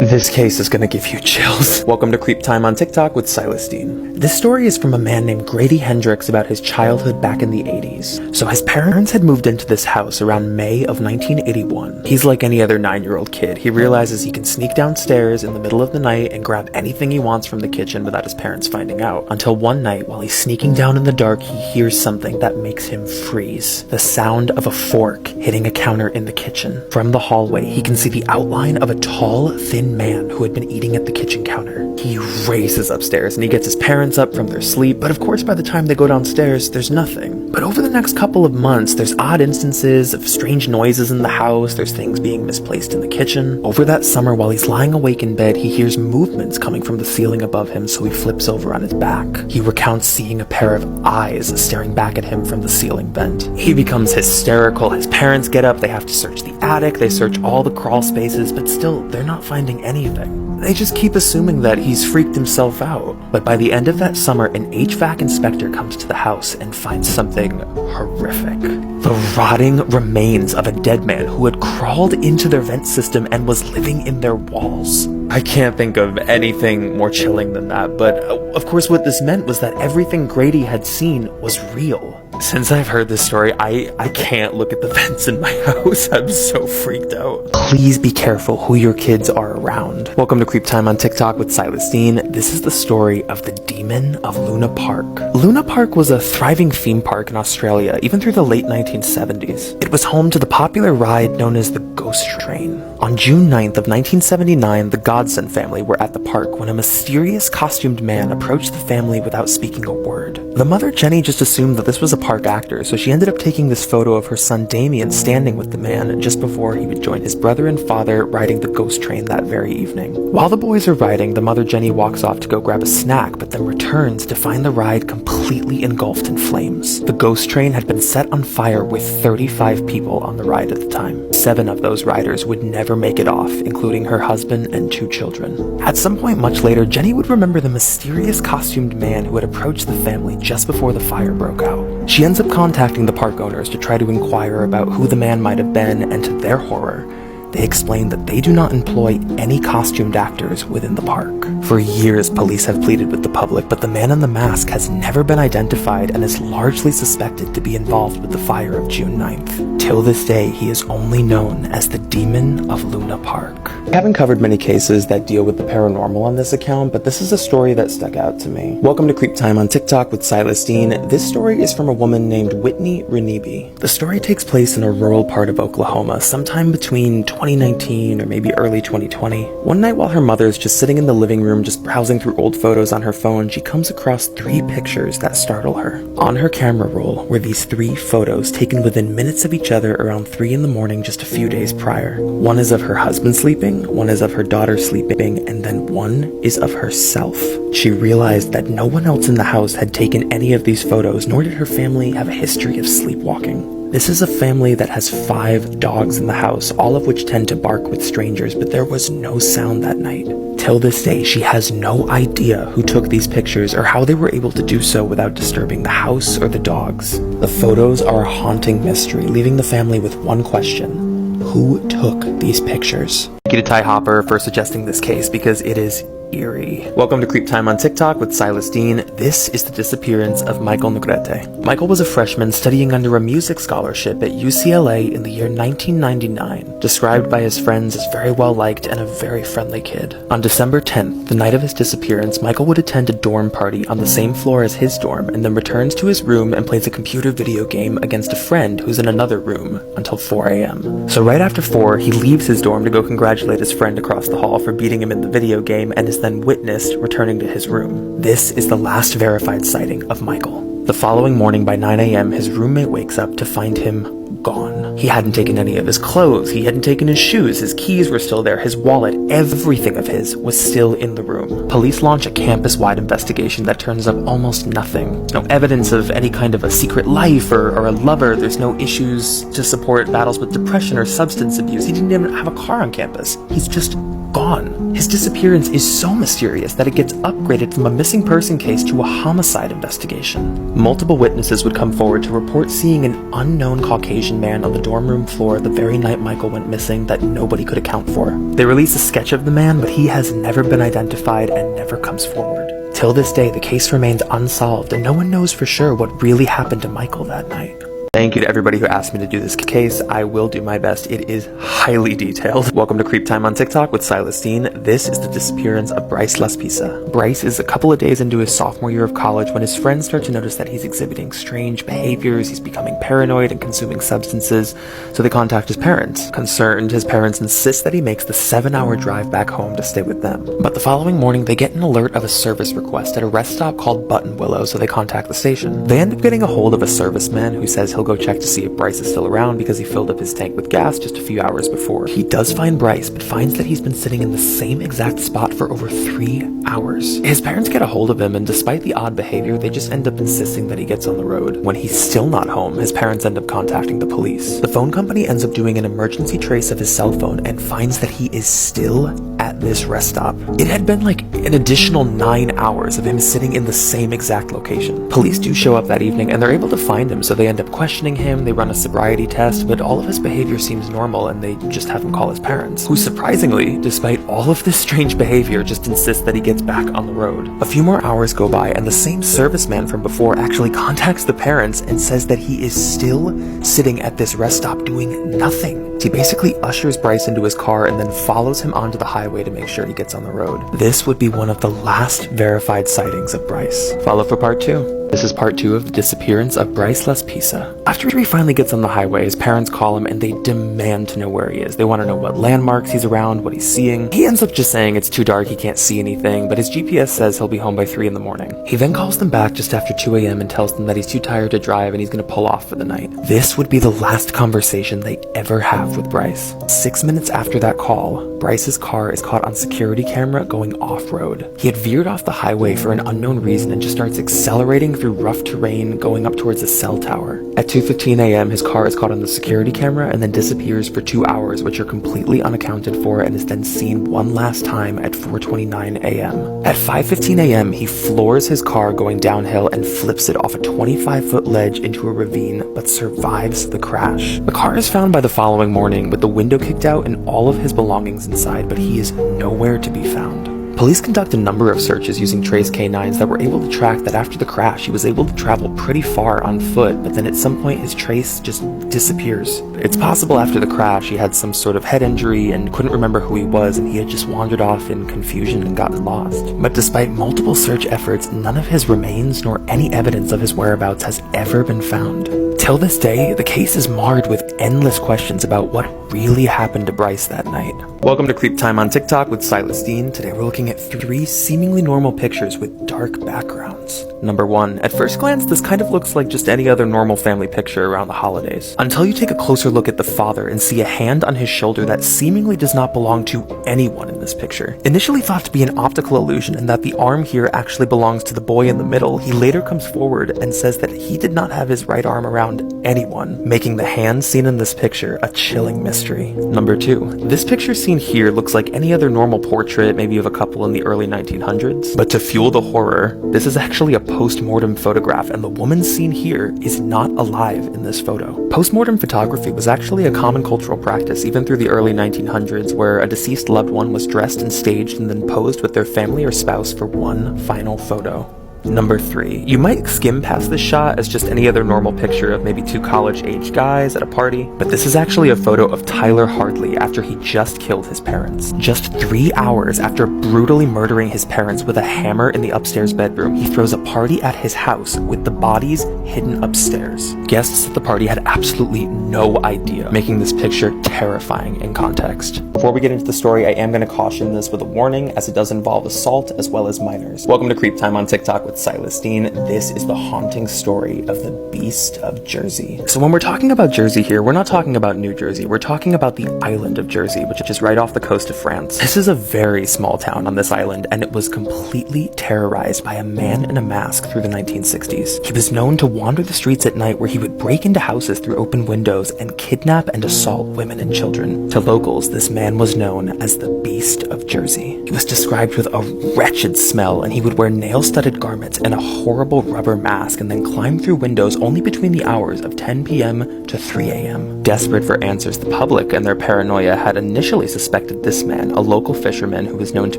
This case is gonna give you chills. Welcome to Creep Time on TikTok with Silas Dean. This story is from a man named Grady Hendrix about his childhood back in the 80s. So his parents had moved into this house around May of 1981. He's like any other 9-year-old kid. He realizes he can sneak downstairs in the middle of the night and grab anything he wants from the kitchen without his parents finding out. Until one night, while he's sneaking down in the dark, he hears something that makes him freeze. The sound of a fork hitting a counter in the kitchen. From the hallway, he can see the outline of a tall, thin man who had been eating at the kitchen counter. He races upstairs and he gets his parents up from their sleep, but of course by the time they go downstairs, there's nothing. But over the next couple of months, there's odd instances of strange noises in the house, there's things being misplaced in the kitchen. Over that summer, while he's lying awake in bed, he hears movements coming from the ceiling above him, so he flips over on his back. He recounts seeing a pair of eyes staring back at him from the ceiling vent. He becomes hysterical. His parents get up, they have to search the attic, they search all the crawl spaces, but still, they're not finding anything. They just keep assuming that he's freaked himself out. But by the end of that summer, an HVAC inspector comes to the house and finds something horrific. The rotting remains of a dead man who had crawled into their vent system and was living in their walls. I can't think of anything more chilling than that, but of course what this meant was that everything Grady had seen was real. Since I've heard this story, I can't look at the vents in my house. I'm so freaked out. Please be careful who your kids are around. Welcome to Creep Time on TikTok with Silas Dean. This is the story of the Demon of Luna Park. Luna Park was a thriving theme park in Australia, even through the late 1970s. It was home to the popular ride known as the Ghost Train. On June 9th of 1979, the Godson family were at the park when a mysterious costumed man approached the family without speaking a word. The mother, Jenny, just assumed that this was a park actor, so she ended up taking this photo of her son Damien standing with the man just before he would join his brother and father riding the Ghost Train that very evening. While the boys are riding, the mother, Jenny, walks off to go grab a snack, but then returns to find the ride completely engulfed in flames. The Ghost Train had been set on fire with 35 people on the ride at the time. 7 of those riders would never make it off, including her husband and 2 children. At some point much later, Jenny would remember the mysterious costumed man who had approached the family just before the fire broke out. She ends up contacting the park owners to try to inquire about who the man might have been, and to their horror, they explained that they do not employ any costumed actors within the park. For years, police have pleaded with the public, but the man in the mask has never been identified and is largely suspected to be involved with the fire of June 9th. Till this day, he is only known as the Demon of Luna Park. I haven't covered many cases that deal with the paranormal on this account, but this is a story that stuck out to me. Welcome to Creep Time on TikTok with Silas Dean. This story is from a woman named Whitney Renebe. The story takes place in a rural part of Oklahoma, sometime between 2019 or maybe early 2020. One night while her mother is just sitting in the living room just browsing through old photos on her phone, she comes across 3 pictures that startle her. On her camera roll were these 3 photos taken within minutes of each other around 3 in the morning just a few days prior. One is of her husband sleeping, one is of her daughter sleeping, and then one is of herself. She realized that no one else in the house had taken any of these photos, nor did her family have a history of sleepwalking. This is a family that has 5 dogs in the house, all of which tend to bark with strangers, but there was no sound that night. Till this day, she has no idea who took these pictures or how they were able to do so without disturbing the house or the dogs. The photos are a haunting mystery, leaving the family with one question: who took these pictures? Thank you to Ty Hopper for suggesting this case because it is eerie. Welcome to Creep Time on TikTok with Silas Dean. This is the disappearance of Michael Negrete. Michael was a freshman studying under a music scholarship at UCLA in the year 1999, described by his friends as very well liked and a very friendly kid. On December 10th, the night of his disappearance, Michael would attend a dorm party on the same floor as his dorm and then returns to his room and plays a computer video game against a friend who's in another room until 4 a.m. So right after 4, he leaves his dorm to go congratulate his friend across the hall for beating him in the video game and is then witnessed returning to his room. This is the last verified sighting of Michael. The following morning by 9 a.m., his roommate wakes up to find him gone. He hadn't taken any of his clothes, he hadn't taken his shoes, his keys were still there, his wallet, everything of his was still in the room. Police launch a campus-wide investigation that turns up almost nothing. No evidence of any kind of a secret life or a lover. There's no issues to support battles with depression or substance abuse. He didn't even have a car on campus. He's just gone. His disappearance is so mysterious that it gets upgraded from a missing person case to a homicide investigation. Multiple witnesses would come forward to report seeing an unknown Caucasian man on the dorm room floor the very night Michael went missing that nobody could account for. They release a sketch of the man, but he has never been identified and never comes forward. Till this day, the case remains unsolved and no one knows for sure what really happened to Michael that night. Thank you to everybody who asked me to do this case. I will do my best. It is highly detailed. Welcome to Creep Time on TikTok with Silas Dean. This is the disappearance of Bryce Laspisa. Bryce is a couple of days into his sophomore year of college when his friends start to notice that he's exhibiting strange behaviors, he's becoming paranoid and consuming substances, so they contact his parents. Concerned, his parents insist that he makes the 7-hour drive back home to stay with them. But the following morning, they get an alert of a service request at a rest stop called Button Willow, so they contact the station. They end up getting a hold of a serviceman who says he'll go check to see if Bryce is still around because he filled up his tank with gas just a few hours before. He does find Bryce, but finds that he's been sitting in the same exact spot for over 3 hours. His parents get a hold of him, and despite the odd behavior, they just end up insisting that he gets on the road. When he's still not home, his parents end up contacting the police. The phone company ends up doing an emergency trace of his cell phone and finds that he is still at this rest stop. It had been like an additional 9 hours of him sitting in the same exact location. Police do show up that evening and they're able to find him, so they end up questioning him. They run a sobriety test, but all of his behavior seems normal and they just have him call his parents, who surprisingly, despite all of this strange behavior, just insist that he gets back on the road. A few more hours go by and the same serviceman from before actually contacts the parents and says that he is still sitting at this rest stop doing nothing. He basically ushers Bryce into his car and then follows him onto the highway to make sure he gets on the road. This would be one of the last verified sightings of Bryce. Follow for part 2. This is part 2 of the disappearance of Bryce Laspisa. After he finally gets on the highway, his parents call him and they demand to know where he is. They want to know what landmarks he's around, what he's seeing. He ends up just saying it's too dark, he can't see anything, but his GPS says he'll be home by 3 in the morning. He then calls them back just after 2 a.m. and tells them that he's too tired to drive and he's going to pull off for the night. This would be the last conversation they ever have with Bryce. 6 minutes after that call, Bryce's car is caught on security camera going off-road. He had veered off the highway for an unknown reason and just starts accelerating through rough terrain going up towards a cell tower. At 2:15 a.m. his car is caught on the security camera and then disappears for 2 hours, which are completely unaccounted for, and is then seen one last time at 4:29 a.m. At 5:15 a.m. he floors his car going downhill and flips it off a 25-foot ledge into a ravine, but survives the crash. The car is found by the following morning with the window kicked out and all of his belongings inside, but he is nowhere to be found. Police conduct a number of searches using trace canines that were able to track that after the crash he was able to travel pretty far on foot, but then at some point his trace just disappears. It's possible after the crash he had some sort of head injury and couldn't remember who he was, and he had just wandered off in confusion and gotten lost. But despite multiple search efforts, none of his remains nor any evidence of his whereabouts has ever been found. Till this day, the case is marred with endless questions about what really happened to Bryce that night. Welcome to Creep Time on TikTok with Silas Dean. Today we're looking at 3 seemingly normal pictures with dark backgrounds. Number 1. At first glance, this kind of looks like just any other normal family picture around the holidays, until you take a closer look at the father and see a hand on his shoulder that seemingly does not belong to anyone in this picture. Initially thought to be an optical illusion and that the arm here actually belongs to the boy in the middle, he later comes forward and says that he did not have his right arm around anyone, making the hand seen in this picture a chilling mystery. Number 2. This picture seen here looks like any other normal portrait, maybe of a couple in the early 1900s, but to fuel the horror, this is actually a post-mortem photograph, and the woman seen here is not alive in this photo. Post-mortem photography was actually a common cultural practice even through the early 1900s, where a deceased loved one was dressed and staged and then posed with their family or spouse for one final photo. Number 3. You might skim past this shot as just any other normal picture of maybe 2 college-age guys at a party, but this is actually a photo of Tyler Hardley after he just killed his parents. Just 3 hours after brutally murdering his parents with a hammer in the upstairs bedroom, he throws a party at his house with the bodies hidden upstairs. Guests at the party had absolutely no idea, making this picture terrifying in context. Before we get into the story, I am going to caution this with a warning, as it does involve assault as well as minors. Welcome to Creep Time on TikTok with with Silas Dean. This is the haunting story of the Beast of Jersey. So when we're talking about Jersey here, we're not talking about New Jersey. We're talking about the island of Jersey, which is right off the coast of France. This is a very small town on this island, and it was completely terrorized by a man in a mask through the 1960s. He was known to wander the streets at night, where he would break into houses through open windows and kidnap and assault women and children. To locals, this man was known as the Beast of Jersey. He was described with a wretched smell, and he would wear nail-studded garments and a horrible rubber mask and then climb through windows only between the hours of 10 p.m. to 3 a.m. Desperate for answers, the public and their paranoia had initially suspected this man, a local fisherman who was known to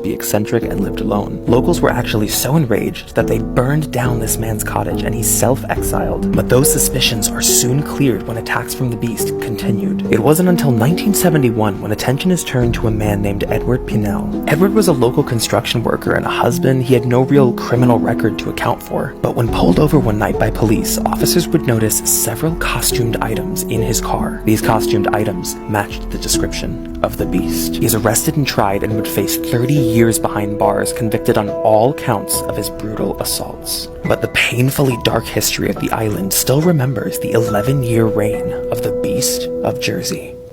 be eccentric and lived alone. Locals were actually so enraged that they burned down this man's cottage and he self-exiled. But those suspicions are soon cleared when attacks from the Beast continued. It wasn't until 1971 when attention is turned to a man named Edward Pinnell. Edward was a local construction worker and a husband. He had no real criminal record to account for. But when pulled over one night by police, officers would notice several costumed items in his car. These costumed items matched the description of the Beast. He is arrested and tried and would face 30 years behind bars, convicted on all counts of his brutal assaults. But the painfully dark history of the island still remembers the 11-year reign of the Beast of Jersey.